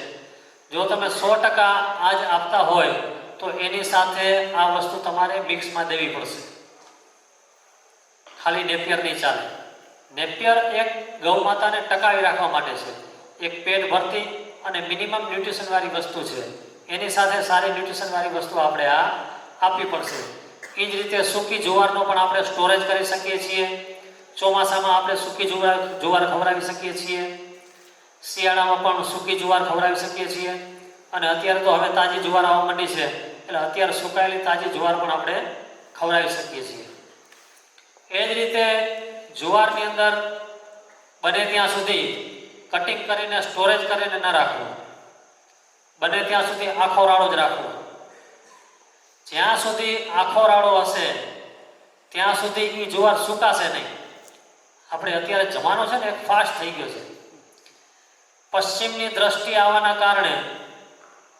જો તમે 100% આજ આપતા હોય તો એની સાથે આ વસ્તુ તમારે મિક્સમાં દેવી પડશે. ખાલી નેપિયર નહીં ચાલે. નેપિયર એક ગૌ માતાને ટકાવી રાખવા માટે છે. એક પેટ ભરતી અને મિનિમમ ન્યુટ્રિશનવાળી વસ્તુ છે. એની સાથે સારી ન્યુટ્રિશનવાળી વસ્તુ આપણે આ આપવી પડશે. એ જ રીતે સૂકી જુવારનો પણ આપણે સ્ટોરેજ કરી શકીએ છીએ. ચોમાસામાં આપણે સૂકી જુવાર ખવડાવી શકીએ છીએ. શિયાળામાં પણ સૂકી જુવાર ખવડાવી શકીએ છીએ. અને અત્યારે તો હવે તાજી જુવાર આવવા માંડી છે એટલે અત્યારે સુકાયેલી તાજી જુવાર પણ આપણે ખવડાવી શકીએ છીએ. એ જ રીતે જુવારની અંદર બને ત્યાં સુધી કટિંગ કરીને સ્ટોરેજ કરીને ન રાખવું. બને ત્યાં સુધી આખો રાડો જ રાખવો. જ્યાં સુધી આખો રાડો હશે ત્યાં સુધી એ જુવાર સુકાશે નહીં. આપણે અત્યારે જમાનો છે ને એક ફાસ્ટ થઈ ગયો છે. પશ્ચિમની દ્રષ્ટિ આવવાના કારણે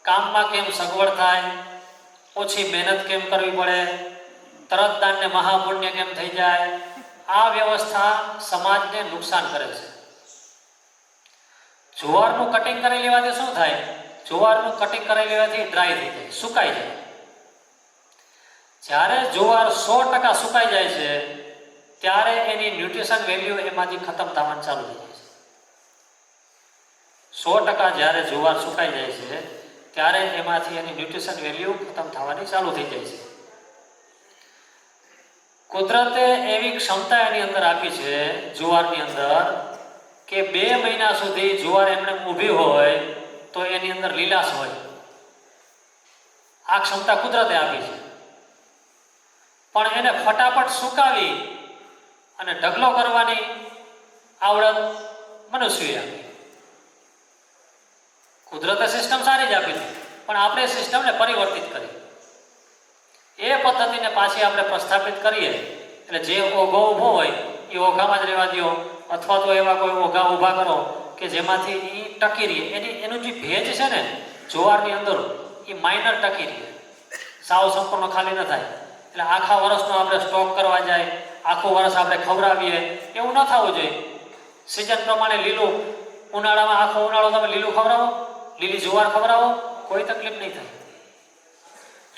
કામમાં કેમ સગવડ થાય, ઓછી મહેનત કેમ કરવી પડે, તરત દાનને મહાપુણ્ય કેમ થઈ જાય, આ વ્યવસ્થા સમાજને નુકસાન કરે છે. જુવારનું કટિંગ કરી લેવાથી શું થાય? જુવારનું કટિંગ કરી લેવાથી ડ્રાય થઈ જાય, સુકાઈ જાય. જ્યારે જુવાર 100% સુકાઈ જાય છે ત્યારે એની ન્યુટ્રિશન વેલ્યુ એમાંથી ખતમ થવાનું ચાલુ થઈ જાય છે. 100% જ્યારે જુવાર સુકાઈ જાય છે ત્યારે એમાંથી એની ન્યુટ્રિશન વેલ્યુ ખતમ થવાની ચાલુ થઈ જાય છે. કુદરતે એવી ક્ષમતા એની અંદર આપી છે જુવારની અંદર કે 2 મહિના સુધી જુવાર એમને ઊભી હોય તો એની અંદર લીલાશ હોય. આ ક્ષમતા કુદરતે આપી છે. પણ એને ફટાફટ સુકાવી અને ઢગલો કરવાની આવડત મનુષ્યએ આપી. કુદરતે સિસ્ટમ સારી જ આપી હતી પણ આપણે સિસ્ટમને પરિવર્તિત કરી. એ પદ્ધતિને પાછી આપણે પ્રસ્થાપિત કરીએ એટલે જે ઓઘો ઊભો હોય એ ઓઘામાં જ રહેવા દો, અથવા તો એવા કોઈ ઓઘા ઊભા કરો કે જેમાંથી એ ટકી રહે. એનું જે ભેજ છે ને જુવારની અંદર એ માઇનર ટકી રહે, સાવ સંપૂર્ણ ખાલી ન થાય. એટલે આખા વર્ષનો આપણે સ્ટોક કરવા જાય, આખું વર્ષ આપણે ખવડાવીએ એવું ન થવું જોઈએ. સિઝન પ્રમાણે લીલું, ઉનાળામાં આખો ઉનાળો તમે લીલું ખવડાવો, લીલી જુવાર ખવડાવો, કોઈ તકલીફ નહીં થાય.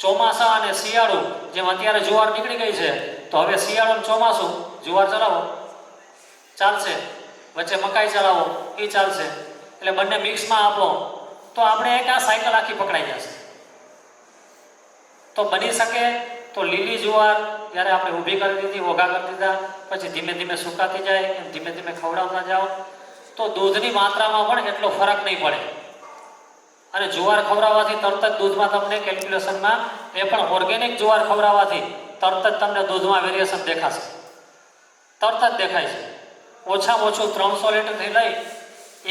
ચોમાસા અને શિયાળુ, જેમ અત્યારે જુવાર નીકળી ગઈ છે તો હવે શિયાળુ અને ચોમાસું જુવાર ચલાવો ચાલશે, વચ્ચે મકાઈ ચલાવો એ ચાલશે, એટલે બંને મિક્સમાં આપો તો આપણે એક આ સાયકલ આખી પકડાઈ જશે. તો બની શકે તો લીલી જુવાર જ્યારે આપણે ઊભી કરી દીધી, ઓઘા કરી દીધા, પછી ધીમે ધીમે સુકાતી જાય, એમ ધીમે ધીમે ખવડાવતા જાઓ તો દૂધની માત્રામાં પણ એટલો ફરક નહીં પડે. અને જુવાર ખવડાવવાથી તરત જ દૂધમાં તમને કેલ્ક્યુલેશનમાં એ પણ ઓર્ગેનિક જુવાર ખવડાવવાથી તરત જ તમને દૂધમાં વેરિએશન દેખાશે, તરત જ દેખાય છે. ઓછામાં ઓછું 300 લીટરથી લઈ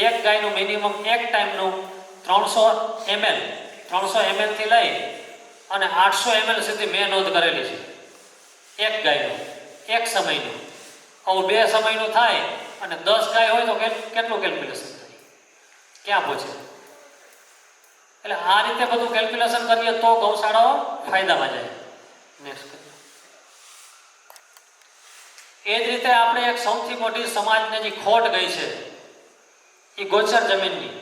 એક ગાયનું મિનિમમ એક ટાઈમનું 300 ml થી લઈ અને 800 ml સુધી મેં નોંધ કરેલી છે એક ગાયનું એક સમયનું. આવું 2 સમયનું થાય અને 10 ગાય હોય તો કેટલું કેલ્ક્યુલેશન થાય, ક્યાં પહોંચે? એટલે આ રીતે બધું કેલ્ક્યુલેશન કરીએ તો ગૌશાળાઓ ફાયદામાં જાય. નેક્સ્ટ. એ જ રીતે આપણે એક સૌથી મોટી સમાજને જે ખોટ ગઈ છે એ ગોચર જમીનની,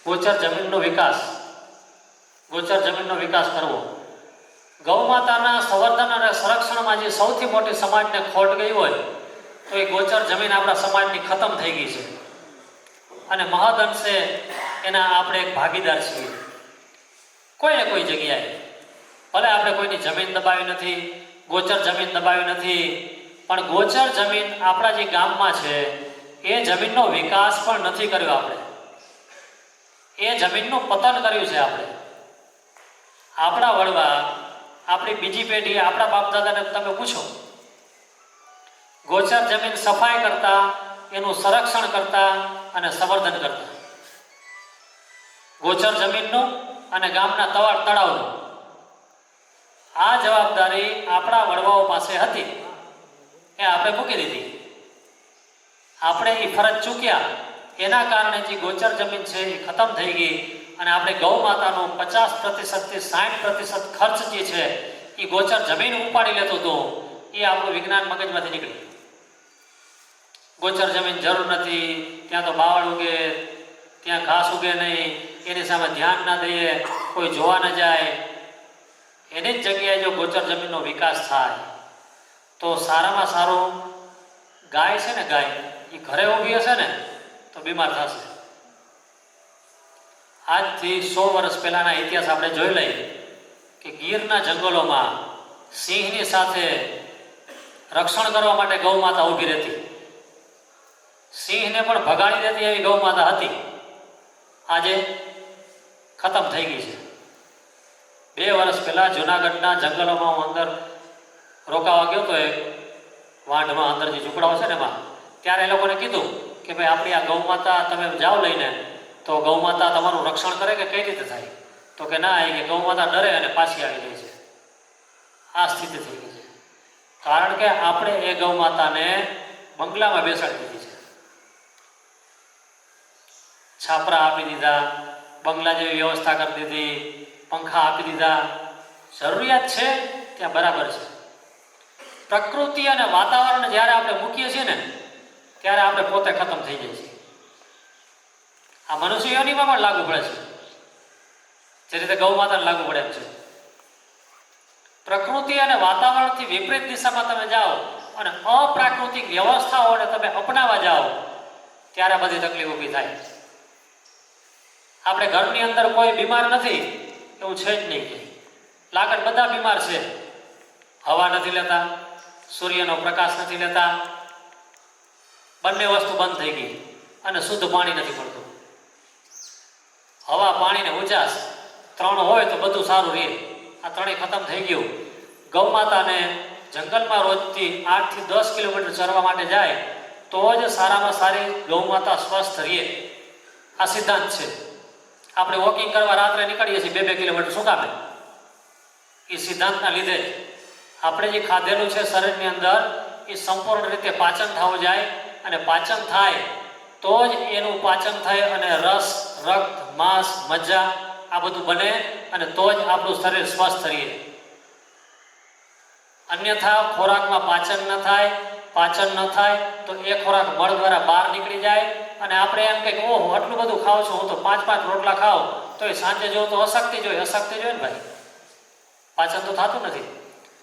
ગોચર જમીનનો વિકાસ કરવો. ગૌ માતાના સંવર્ધન અને સંરક્ષણમાં જે સૌથી મોટી સમાજને ખોટ ગઈ હોય તો એ ગોચર જમીન આપણા સમાજની ખતમ થઈ ગઈ છે અને મહદઅંશે એના આપણે એક ભાગીદાર છીએ. કોઈને કોઈ જગ્યાએ ભલે આપણે કોઈની જમીન દબાવી નથી, ગોચર જમીન દબાવી નથી, પણ ગોચર જમીન આપણા જે ગામમાં છે એ જમીનનો વિકાસ પણ નથી કર્યો આપણે, એ જમીનનું પતન કર્યું છે આપણે. આપણા વડવા, આપણી બીજી પેઢી, આપણા બાપ દાદાને તમે પૂછો, ગોચર જમીન સફાઈ કરતા, એનું સંરક્ષણ કરતા અને સંવર્ધન કરતા. ગોચર જમીનનું અને ગામના તળાવનું આ જવાબદારી આપણા વડવાઓ પાસે હતી, એ આપણે મૂકી દીધી. આપણે એ ફરજ ચૂક્યા, એના કારણે જે ગોચર જમીન છે એ ખતમ થઈ ગઈ અને આપણે ગૌ માતાનો 50% થી 60% ખર્ચ જે છે એ ગોચર જમીન ઉપાડી લેતો હતો, એ આપણું વિજ્ઞાન મગજમાંથી નીકળી. ગોચર જમીન જરૂર નથી, ત્યાં તો બાવળ ઉગે, ત્યાં ઘાસ ઉગે નહીં, એની સામે ધ્યાન ના દઈએ, કોઈ જોવા ન જાય. એની જ જગ્યાએ જો ગોચર જમીનનો વિકાસ થાય તો સારામાં સારું ગાય છે ને, ગાય એ ઘરે ઊભી હશે ને તો બીમાર થશે. આજથી 100 વર્ષ પહેલાના ઇતિહાસ આપણે જોઈ લઈએ કે ગીરના જંગલોમાં સિંહની સાથે રક્ષણ કરવા માટે ગૌ માતા ઊભી રહેતી, સિંહને પણ ભગાડી દેતી એવી ગૌ માતા હતી. આજે ખતમ થઈ ગઈ છે. 2 વર્ષ પહેલા જુનાગઢના જંગલોમાં હું અંદર રોકાવા ગયો તો એક વાંઢમાં અંદર જે ઝૂંપડાઓ છે ને એમાં, ત્યારે એ લોકોને કીધું કે ભાઈ આપણી આ ગૌ માતા તમે જાઓ લઈને તો ગૌ માતા તમારું રક્ષણ કરે કે કઈ રીતે થાય? તો કે ના, એ કે ગૌ માતા ડરે અને પાછી આવી જાય છે. આ સ્થિતિ થઈ ગઈ છે કારણ કે આપણે એ ગૌ માતાને બંગલામાં બેસાડી દીધી છે, છાપરા આપી દીધા, બંગલા જેવી વ્યવસ્થા કરી દીધી, પંખા આપી દીધા. જરૂરિયાત છે ત્યાં બરાબર છે. પ્રકૃતિ અને વાતાવરણ જ્યારે આપણે મૂકીએ છીએ ને ત્યારે આપણે પોતે ખતમ થઈ જાય છીએ. આ મનુષ્ય યોનિમાં પણ લાગુ પડે છે, જે રીતે ગૌ માતાને લાગુ પડે એમ છે. પ્રકૃતિ અને વાતાવરણથી વિપરીત દિશામાં તમે જાઓ અને અપ્રાકૃતિક વ્યવસ્થાઓને તમે અપનાવવા જાઓ ત્યારે બધી તકલીફ ઊભી થાય. આપણે ઘરની અંદર કોઈ બીમાર નથી એવું છે જ નહીં. લાગડ બધા બીમાર છે. હવા નથી લેતા, સૂર્યનો પ્રકાશ નથી લેતા, બંને વસ્તુ બંધ થઈ ગઈ અને શુદ્ધ પાણી નથી મળતું. હવા, પાણી ને ઉજાસ 3 હોય તો બધું સારું રહે. આ 3 ખતમ થઈ ગયું. ગૌ માતાને જંગલમાં રોજથી 8 થી 10 કિલોમીટર ચરવા માટે જાય તો જ સારામાં સારી ગૌ માતા સ્વસ્થ રહે. આ સિદ્ધાંત છે. આપણે વોકિંગ કરવા રાત્રે નીકળીએ છીએ 2-2 કિલોમીટર, શું કામે? એ સિદ્ધાંતના લીધે આપણે જે ખાધેલું છે શરીરની અંદર એ સંપૂર્ણ રીતે પાચન થવું જાય અને પાચન થાય તો જ એનું પાચન થાય અને રસ, રક્ત, માંસ, મજ્જા આ બધું બને અને તો જ આપણું શરીર સ્વસ્થ રહે. અન્યથા ખોરાકમાં પાચન ન થાય, પાચન ન થાય તો એ ખોરાક મળ દ્વારા બહાર નીકળી જાય અને આપણે એમ કંઈક ઓહો આટલું બધું ખાઉં છું, હું તો 5-5 રોટલા ખાઉં તો એ સાંજે જોઉં તો અશક્તિ જોઈએ. અશક્તિ જોઈએ ને ભાઈ, પાચન તો થતું નથી.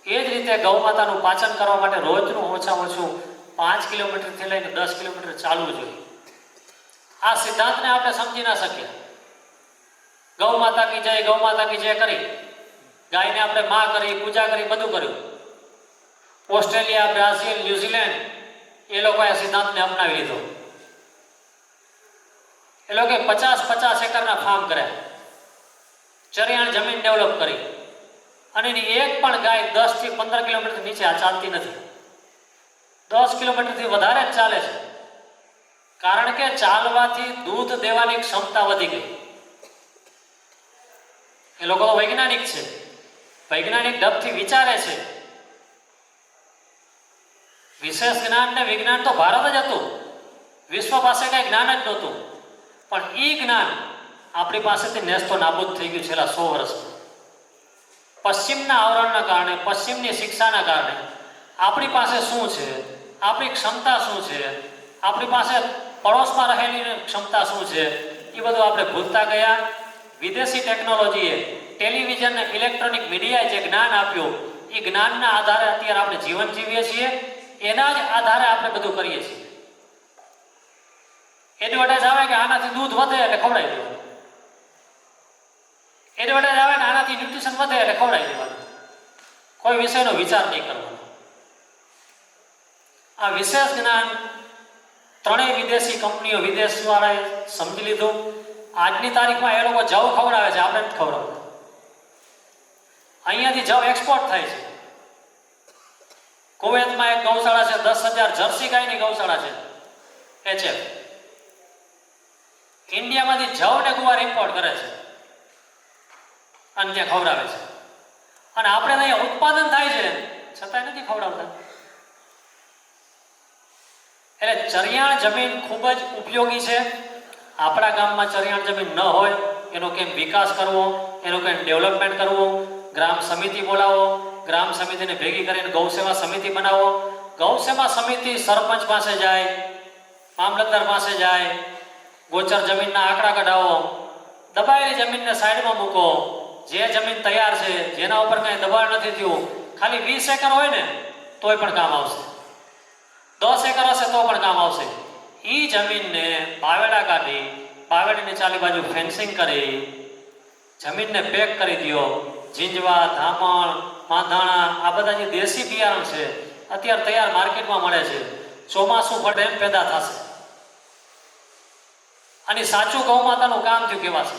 એ જ રીતે ગૌ માતાનું પાચન કરવા માટે રોજનું ઓછામાં ઓછું 5 કિલોમીટરથી લઈને 10 કિલોમીટર ચાલવું જોઈએ. આ સિદ્ધાંતને આપણે સમજી ના શકીએ. ગૌ માતા કી જય, ગૌ માતા કી જય કરી ગાયને આપણે માં કરી, પૂજા કરી, બધું કર્યું. ઓસ્ટ્રેલિયા, બ્રાઝિલ, ન્યુઝીલેન્ડ એ લોકોએ આ સિદ્ધાંતને અપનાવી લીધો. એ લોકોએ 50 એકરના ફાર્મ કર્યા, ચરિયાણ જમીન ડેવલપ કરી, અને એની એક પણ ગાય 10 થી 15 કિલોમીટર નીચે આ ચાલતી નથી. 10 કિલોમીટરથી વધારે જ ચાલે છે, કારણ કે ચાલવાથી દૂધ દેવાની ક્ષમતા વધી ગઈ. એ લોકો તો વૈજ્ઞાનિક છે, વૈજ્ઞાનિક ઢબથી વિચારે છે. વિશેષ જ્ઞાન ને વિજ્ઞાન તો ભારત જ હતું, વિશ્વ પાસે કઈ જ્ઞાન જ નહોતું. પણ એ જ્ઞાન આપણી પાસેથી નેસ્તો નાબૂદ થઈ ગયું છેલ્લા 100 વર્ષમાં. પશ્ચિમના આવરણના કારણે, પશ્ચિમની શિક્ષાના કારણે આપણી પાસે શું છે, આપણી ક્ષમતા શું છે, આપણી પાસે પડોશમાં રહેલી ક્ષમતા શું છે, એ બધું આપણે ભૂલતા ગયા. વિદેશી ટેકનોલોજીએ, ટેલિવિઝન અને ઇલેક્ટ્રોનિક મીડિયાએ જે જ્ઞાન આપ્યું, એ જ્ઞાનના આધારે અત્યારે આપણે જીવન જીવીએ છીએ. એના જ આધારે આપણે બધું કરીએ છીએ. એડવર્ટાઇઝ આવે કે આનાથી દૂધ વધે એટલે ખવડાવી દેવાનું, એડવર્ટાઇઝ આવે કે આનાથી ન્યુટ્રિશન વધે એટલે ખવડાવી દેવાનું. કોઈ વિષયનો વિચાર નહીં કરવાનો. આ વિશેષ જ્ઞાન ત્રણેય વિદેશી કંપનીઓ, વિદેશવાળાએ સમજી લીધું. આજની તારીખમાં એ લોકો જવ ખવડાવે છે, આપણે નથી ખવડાવતા. અહીંયાથી જવ એક્સપોર્ટ થાય છે. કુવૈતમાં એક ગૌશાળા છે, 10,000 જર્સી ગાયની ગૌશાળા છે, HF. ઇન્ડિયામાંથી જવ ને ગુવાર ઇમ્પોર્ટ કરે છે અને ત્યાં ખવડાવે છે. અને આપણે અહીંયા ઉત્પાદન થાય છે છતાંય નથી ખવડાવતા. એટલે ચરિયાણ જમીન ખૂબ જ ઉપયોગી છે. આપણા ગામમાં ચરિયાણ જમીન ન હોય, એનો કેમ વિકાસ કરવો, એનો કેમ ડેવલપમેન્ટ કરવું. ગ્રામ સમિતિ બોલાવો, ગ્રામ સમિતિને ભેગી કરીને ગૌસેવા સમિતિ બનાવો. ગૌસેવા સમિતિ સરપંચ પાસે જાય, મામલતદાર પાસે જાય, ગોચર જમીનના આંકડા કઢાવો, દબાયેલી જમીનને સાઈડમાં મૂકો. જે જમીન તૈયાર છે, જેના ઉપર કંઈ દબાણ નથી થયું, ખાલી 20 એકર હોય ને તોય પણ કામ આવશે, 10 એકર હશે તો પણ કામ આવશે. એ જમીનને પાવેડા કાઢી, પાવેડીની ચાલી બાજુ ફેન્સિંગ કરી, જમીનને પેક કરી દો. ઝીંઝવા, ધામણ, માધાણા, આ બધા જે દેશી બિયારણ છે અત્યારે તૈયાર માર્કેટમાં મળે છે. ચોમાસું પડે એમ પેદા થશે. અને સાચું ગૌ માતાનું કામ થયું કહેવાશે.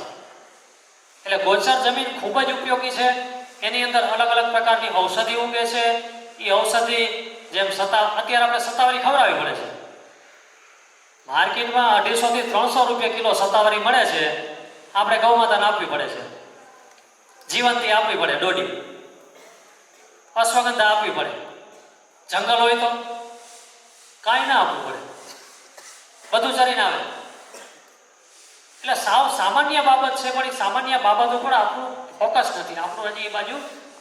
એટલે ગોચર જમીન ખૂબ જ ઉપયોગી છે. એની અંદર અલગ અલગ પ્રકારની ઔષધિ ઉગે છે. એ ઔષધિ જેમ અત્યારે આપણે સત્તાવરી ખવડાવવી પડે છે. માર્કેટમાં 250 થી 300 રૂપિયા કિલો સત્તાવરી મળે છે. આપણે ગૌ માતાને આપવી પડે છે. જીવંતી આપવી પડે, દોડી અશ્વગંધા આપવી પડે. જંગલ હોય તો કાંઈ ના આપવું પડે, બધું ચરીને આવે. એટલે સાવ સામાન્ય બાબત છે, પણ એ સામાન્ય બાબત ઉપર આપણું ફોકસ નથી, આપણું હજી એ બાજુ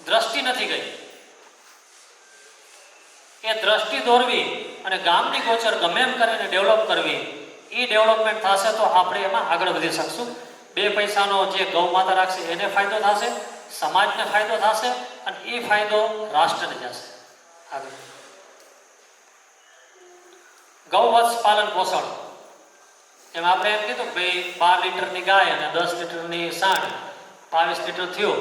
દ્રષ્ટિ નથી ગઈ. એ દ્રષ્ટિ દોરવી અને ગામની ગોચર ગમે એમ કરીને ડેવલપ કરવી, એ ડેવલપમેન્ટ થશે તો આપણે એમાં આગળ વધી શકશું. 2 પૈસાનો જે ગૌ માતા રાખશે એને ફાયદો થશે, સમાજને ફાયદો થશે, અને એ ફાયદો રાષ્ટ્રને જશે આગળ. ગૌવત્સ પાલન પોષણ, એમ આપણે એમ કીધું કે ભાઈ 12 લીટરની ગાય અને 10 લીટરની સાંડ, 22 લીટર થયું,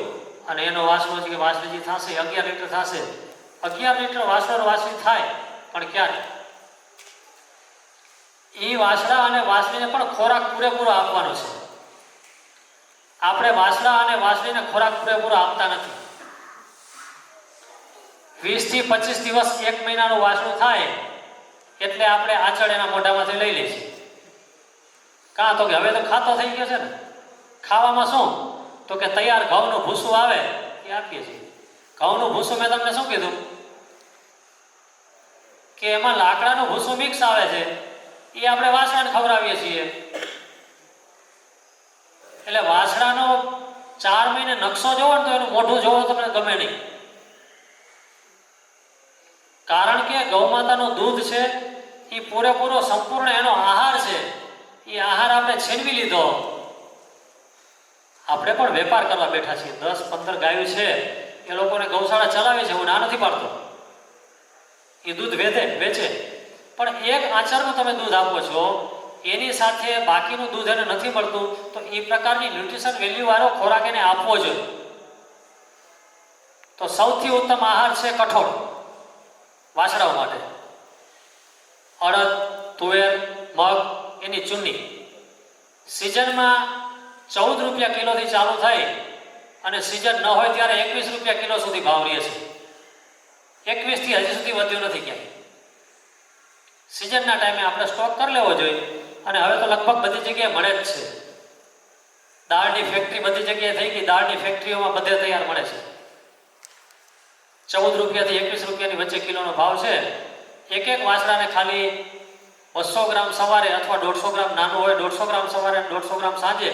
અને એનો વાસણો કે વાસળી થશે 11 લીટર થશે. 11 લીટર વાસણો વાસળી થાય, પણ ક્યારે? એ વાસળા અને વાસળીને પણ ખોરાક પૂરેપૂરો આપવાનો છે. આપણે વાસળા અને વાસળીને ખોરાક પૂરેપૂરો આપતા નથી. 20 થી 25 દિવસ 1 મહિનાનું વાસળું થાય એટલે આપણે આચળ એના મોઢામાંથી લઈ લઈએ છીએ. કાં તો કે હવે તો ખાતો થઈ ગયો છે ને. ખાવામાં શું? તો કે તૈયાર ઘઉંનું ભૂસું આવે એ આપીએ છીએ. ઘઉંનું ભૂસું મેં તમને શું કીધું કે એમાં લાકડાનું ભૂસું મિક્સ આવે છે, એ આપણે વાસણાને ખવડાવીએ છીએ. એટલે વાસણાનો 4 મહિને નકશો જોવો ને તો એનું મોઢું જોવો તમને ગમે નહીં. કારણ કે ગૌમાતાનું દૂધ છે એ પૂરેપૂરો સંપૂર્ણ એનો આહાર છે. એ આહાર આપણે છીનવી લીધો. આપણે પણ વેપાર કરવા બેઠા છીએ. 10-15 ગાયો છે એ લોકોને ગૌશાળા ચલાવે છે, હું ના નથી પાડતો, એ દૂધ વેચે, પણ એક આચરનું તમે દૂધ આપો છો, એની સાથે બાકીનું દૂધ એને નથી મળતું, તો એ પ્રકારની ન્યુટ્રિશન વેલ્યુ વાળો ખોરાક એને આપવો જોઈએ. તો સૌથી ઉત્તમ આહાર છે કઠોળ વાછડાઓ માટે. અડદ, તુવેર, મગ, એની ચૂની સિઝનમાં 14 રૂપિયા કિલોથી ચાલુ થાય અને સિઝન ન હોય ત્યારે 21 રૂપિયા કિલો સુધી ભાવ રહે છે. 21 થી હજી સુધી વધ્યું નથી ક્યાંય. સિઝનના ટાઈમે આપણે સ્ટોક કરી લેવો જોઈએ. અને હવે તો લગભગ બધી જગ્યાએ મળે જ છે. દાળની ફેક્ટરી બધી જગ્યાએ થઈ ગઈ, દાળની ફેક્ટરીઓમાં બધે તૈયાર મળે છે. 14 રૂપિયાથી 21 રૂપિયાની વચ્ચે કિલોનો ભાવ છે. એક વાછડાને ખાલી 200 ગ્રામ સવારે અથવા 150 ગ્રામ, નાનું હોય 150 ગ્રામ સવારે 150 ગ્રામ સાંજે,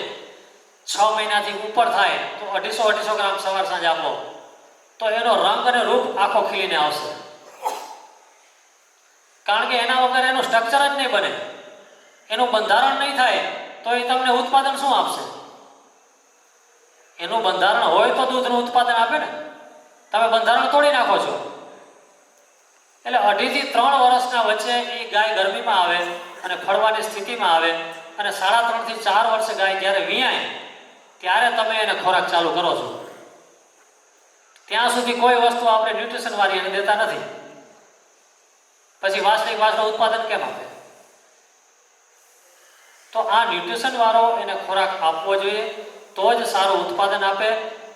6 મહિનાથી ઉપર થાય તો 250 ગ્રામ સવાર સાંજે આપો, તો એનો રંગ અને રૂપ આખો ખીલીને આવશે. કારણ કે એના વગર એનું સ્ટ્રક્ચર જ નહીં બને, એનું બંધારણ નહીં થાય, તો એ તમને ઉત્પાદન શું આપશે? એનું બંધારણ હોય તો દૂધનું ઉત્પાદન આપે ને. તમે બંધારણ તોડી નાખો છો. એટલે 2.5 થી 3 વર્ષના વચ્ચે એ ગાય ગરમીમાં આવે અને ફળવાની સ્થિતિમાં આવે, અને 3.5 થી 4 વર્ષે ગાય જ્યારે વીણાય ત્યારે તમે એને ખોરાક ચાલુ કરો છો. ત્યાં સુધી કોઈ વસ્તુ આપણે ન્યુટ્રિશન વાળી એને દેતા નથી. પછી વાછડું ઉત્પાદન કેમ આપે? તો આ ન્યુટ્રિશન વાળો એને ખોરાક આપવો જોઈએ, તો જ સારું ઉત્પાદન આપે.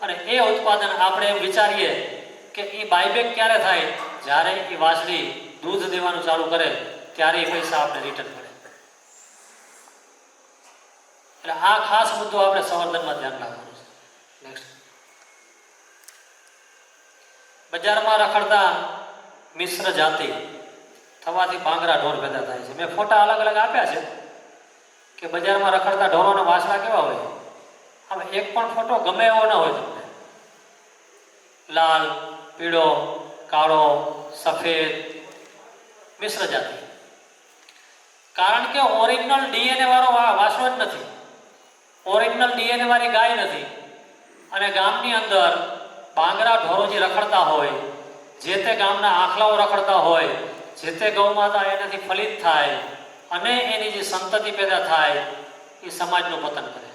અને એ ઉત્પાદન આપણે એમ વિચારીએ કે એ બાયબેક ક્યારે થાય? જ્યારે એ વાછડી દૂધ દેવાનું ચાલુ કરે ત્યારે એ પૈસા આપણે રિટર્ન મળે. એટલે આ ખાસ મુદ્દો આપણે સંવર્ધનમાં ધ્યાન રાખવાનું છે. નેક્સ્ટ, બજારમાં રખડતા મિશ્ર જાતિ થવાથી ભાંગરા ઢોર પેદા થાય છે. મેં ફોટા અલગ અલગ આપ્યા છે કે બજારમાં રખડતા ઢોરોના વાછડા કેવા હોય. આમાં એક પણ ફોટો ગમે એવો ન હોય તમને. લાલ, પીળો, કાળો, સફેદ, મિશ્ર જાતિ. કારણ કે ઓરિજિનલ ડીએનએ વાળો વાછડો જ નથી, ઓરિજિનલ ડીએનએ વાળી ગાય નથી. અને ગામની અંદર ભાંગરા ઢોરો જે રખડતા હોય, જે તે ગામના આખલાઓ રખડતા હોય, જે તે ગૌમાતા એનાથી ફલિત થાય અને એની જે સંતતિ પેદા થાય, એ સમાજનું પતન કરે.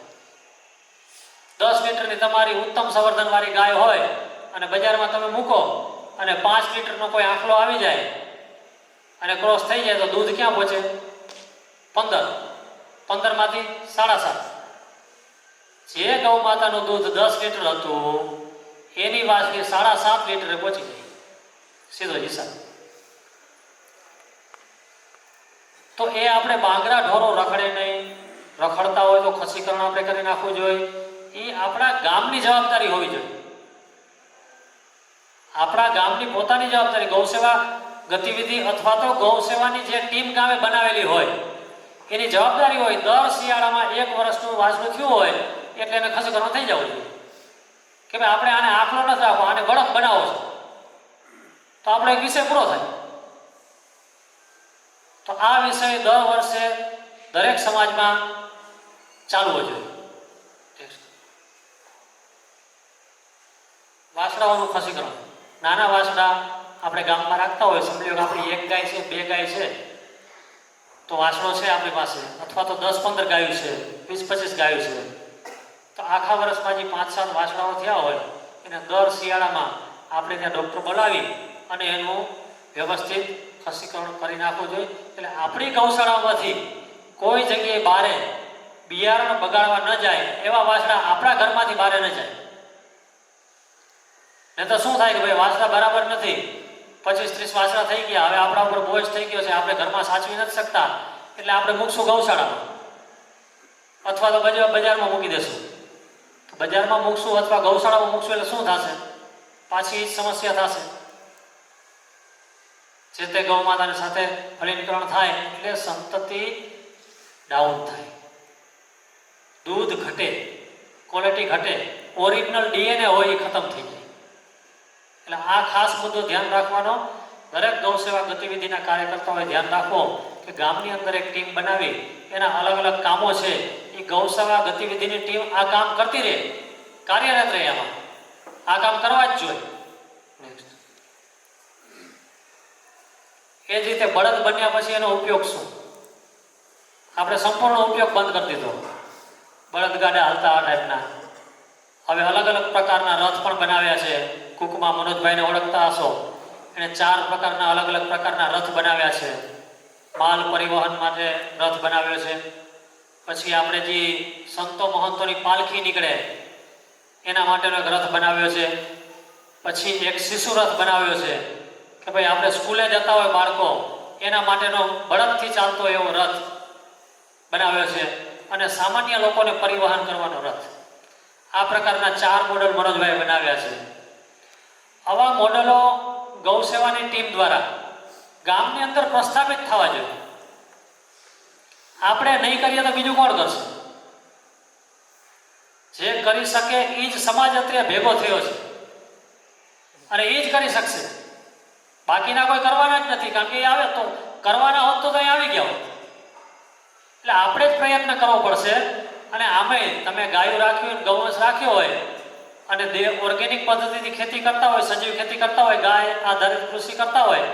10 લીટરની તમારી ઉત્તમ સંવર્ધનવાળી ગાય હોય અને બજારમાં તમે મૂકો અને 5 લીટરનો કોઈ આંખલો આવી જાય અને ક્રોસ થઈ જાય, તો દૂધ ક્યાં પહોંચે? 15 માંથી 7.5. જે ગૌ માતાનું દૂધ 10 લીટર હતું એની વાછડી 7.5 લીટરે પહોંચી જાય. સીધો હિસાબ. તો એ આપણે બાંગરા ઢોરો રખડે નહીં, રખડતા હોય તો ખસીકરણ આપણે કરી નાખવું જોઈએ. એ આપણા ગામની જવાબદારી હોવી જોઈએ. આપણા ગામની પોતાની જવાબદારી. ગૌસેવા ગતિવિધિ અથવા તો ગૌસેવાની જે ટીમ ગામે બનાવેલી હોય એની જવાબદારી હોય. દર શિયાળામાં 1 વર્ષનું વાછડું થયું હોય એટલે એને ખસીકરણ થઈ જવું જોઈએ કે ભાઈ આપણે આને આંખલો નથી રાખવો, આને બળદ બનાવો છો, તો આપણો એક વિષય પૂરો થાય. તો આ વિષય દર વર્ષે દરેક સમાજમાં ચાલવો જોઈએ. વાછડાઓનું ખસીકરણ. નાના વાછડા આપણે ગામમાં રાખતા હોય, સમજો કે આપણી 1 ગાય છે, 2 ગાય છે, તો વાછડો છે આપણી પાસે, અથવા તો 10-15 ગાયો છે, 20-25 ગાયો છે, તો આખા વર્ષમાં જે 5-7 વાછડાઓ થયા હોય એને દર શિયાળામાં આપણે ત્યાં ડૉક્ટર બોલાવી અને એનું વ્યવસ્થિત ખસીકરણ કરી નાખવું જોઈએ. એટલે આપણી ગૌશાળામાંથી કોઈ જગ્યાએ બહારે બિયારણ બગાડવા ન જાય એવા વાછડા આપણા ઘરમાંથી બહાર ન જાય. નહીં તો શું થાય કે ભાઈ વાછડા બરાબર નથી, 25-30 વાછડા થઈ ગયા, હવે આપણા ઉપર બોજ થઈ ગયો છે, આપણે ઘરમાં સાચવી નથી શકતા, એટલે આપણે મૂકશું ગૌશાળામાં અથવા તો બજારમાં મૂકી દેશું. તો બજારમાં મૂકશું અથવા ગૌશાળામાં મૂકશું એટલે શું થશે? પાછી સમસ્યા થશે. જે તે ગૌ માતાની સાથે ફલિનકરણ થાય એટલે સંતતિ ડાઉન થાય, દૂધ ઘટે, ક્વોલિટી ઘટે, ઓરિજિનલ ડીએનએ હોય એ ખતમ થઈ જાય. એટલે આ ખાસ મુદ્દો ધ્યાન રાખવાનો. દરેક ગૌસેવા ગતિવિધિના કાર્યકર્તાઓએ ધ્યાન રાખવો કે ગામની અંદર એક ટીમ બનાવી એના અલગ અલગ કામો છે, એ ગૌસેવા ગતિવિધિની ટીમ આ કામ કરતી રહે, કાર્યરત રહે, એમાં આ કામ કરવા જ જોઈએ. એ જ રીતે બળદ બન્યા પછી એનો ઉપયોગ શું? આપણે સંપૂર્ણ ઉપયોગ બંધ કરી દીધો. બળદગાડા હાલતા આ ટાઈપના. હવે અલગ અલગ પ્રકારના રથ પણ બનાવ્યા છે. કુકમાં મનોજભાઈને ઓળખતા હશો, એણે 4 પ્રકારના અલગ અલગ પ્રકારના રથ બનાવ્યા છે. માલ પરિવહન માટે રથ બનાવ્યો છે. પછી આપણે જે સંતો મહંતોની પાલખી નીકળે એના માટેનો એક રથ બનાવ્યો છે. પછી એક શિશુ રથ બનાવ્યો છે કે ભાઈ આપણે સ્કૂલે જતા હોય બાળકો, એના માટેનો બળદથી ચાલતો એવો રથ બનાવ્યો છે. અને સામાન્ય લોકોને પરિવહન કરવાનો રથ. આ પ્રકારના 4 મોડલ મનોજભાઈ બનાવ્યા છે. આવા મોડલો ગૌ સેવાની ટીમ દ્વારા ગામની અંદર પ્રસ્થાપિત થવા જોઈએ. આપણે નહીં કરીએ તો બીજું કોણ કરશે? જે કરી શકે એ જ સમાજ અત્યારે ભેગો થયો છે અને એ જ કરી શકશે. બાકીના કોઈ કરવાના જ નથી, કારણ કે એ આવે તો કરવાના હોત તો અહીં આવી ગયા હોત. એટલે આપણે જ પ્રયત્ન કરવો પડશે. અને આમે તમે ગાયો રાખ્યું હોય, ગૌવંશ રાખ્યો હોય અને ઓર્ગેનિક પદ્ધતિથી ખેતી કરતા હોય, સજીવ ખેતી કરતા હોય, ગાય આધારિત કૃષિ કરતા હોય,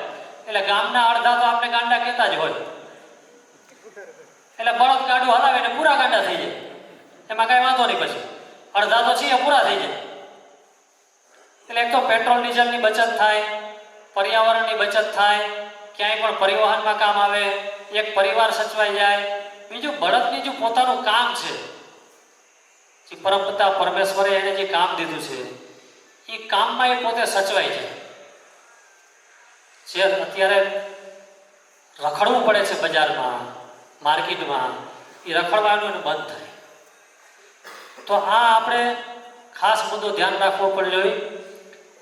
એટલે ગામના અડધા તો આપણે ગાંડા કહેતા જ હોય. એટલે બળદ ગાડું હલાવે ને પૂરા ગાંડા થઈ જાય, એમાં કાંઈ વાંધો નહીં. પછી અડધા તો છીએ પૂરા થઈ જાય. એટલે એક તો પેટ્રોલ ડીઝલની બચત થાય, પર્યાવરણની બચત થાય, ક્યાંય પણ પરિવહનમાં કામ આવે, એક પરિવાર સચવાઈ જાય. બીજું બળદની જો પોતાનું કામ છે, જે પરમપિતા પરમેશ્વરે એને જે કામ દીધું છે એ કામમાં એ પોતે સચવાઈ જાય. જે અત્યારે રખડવું પડે છે બજારમાં, માર્કેટમાં, એ રખડવાનું એને બંધ થાય. તો આ આપણે ખાસ મુદ્દો ધ્યાન રાખવો પડે.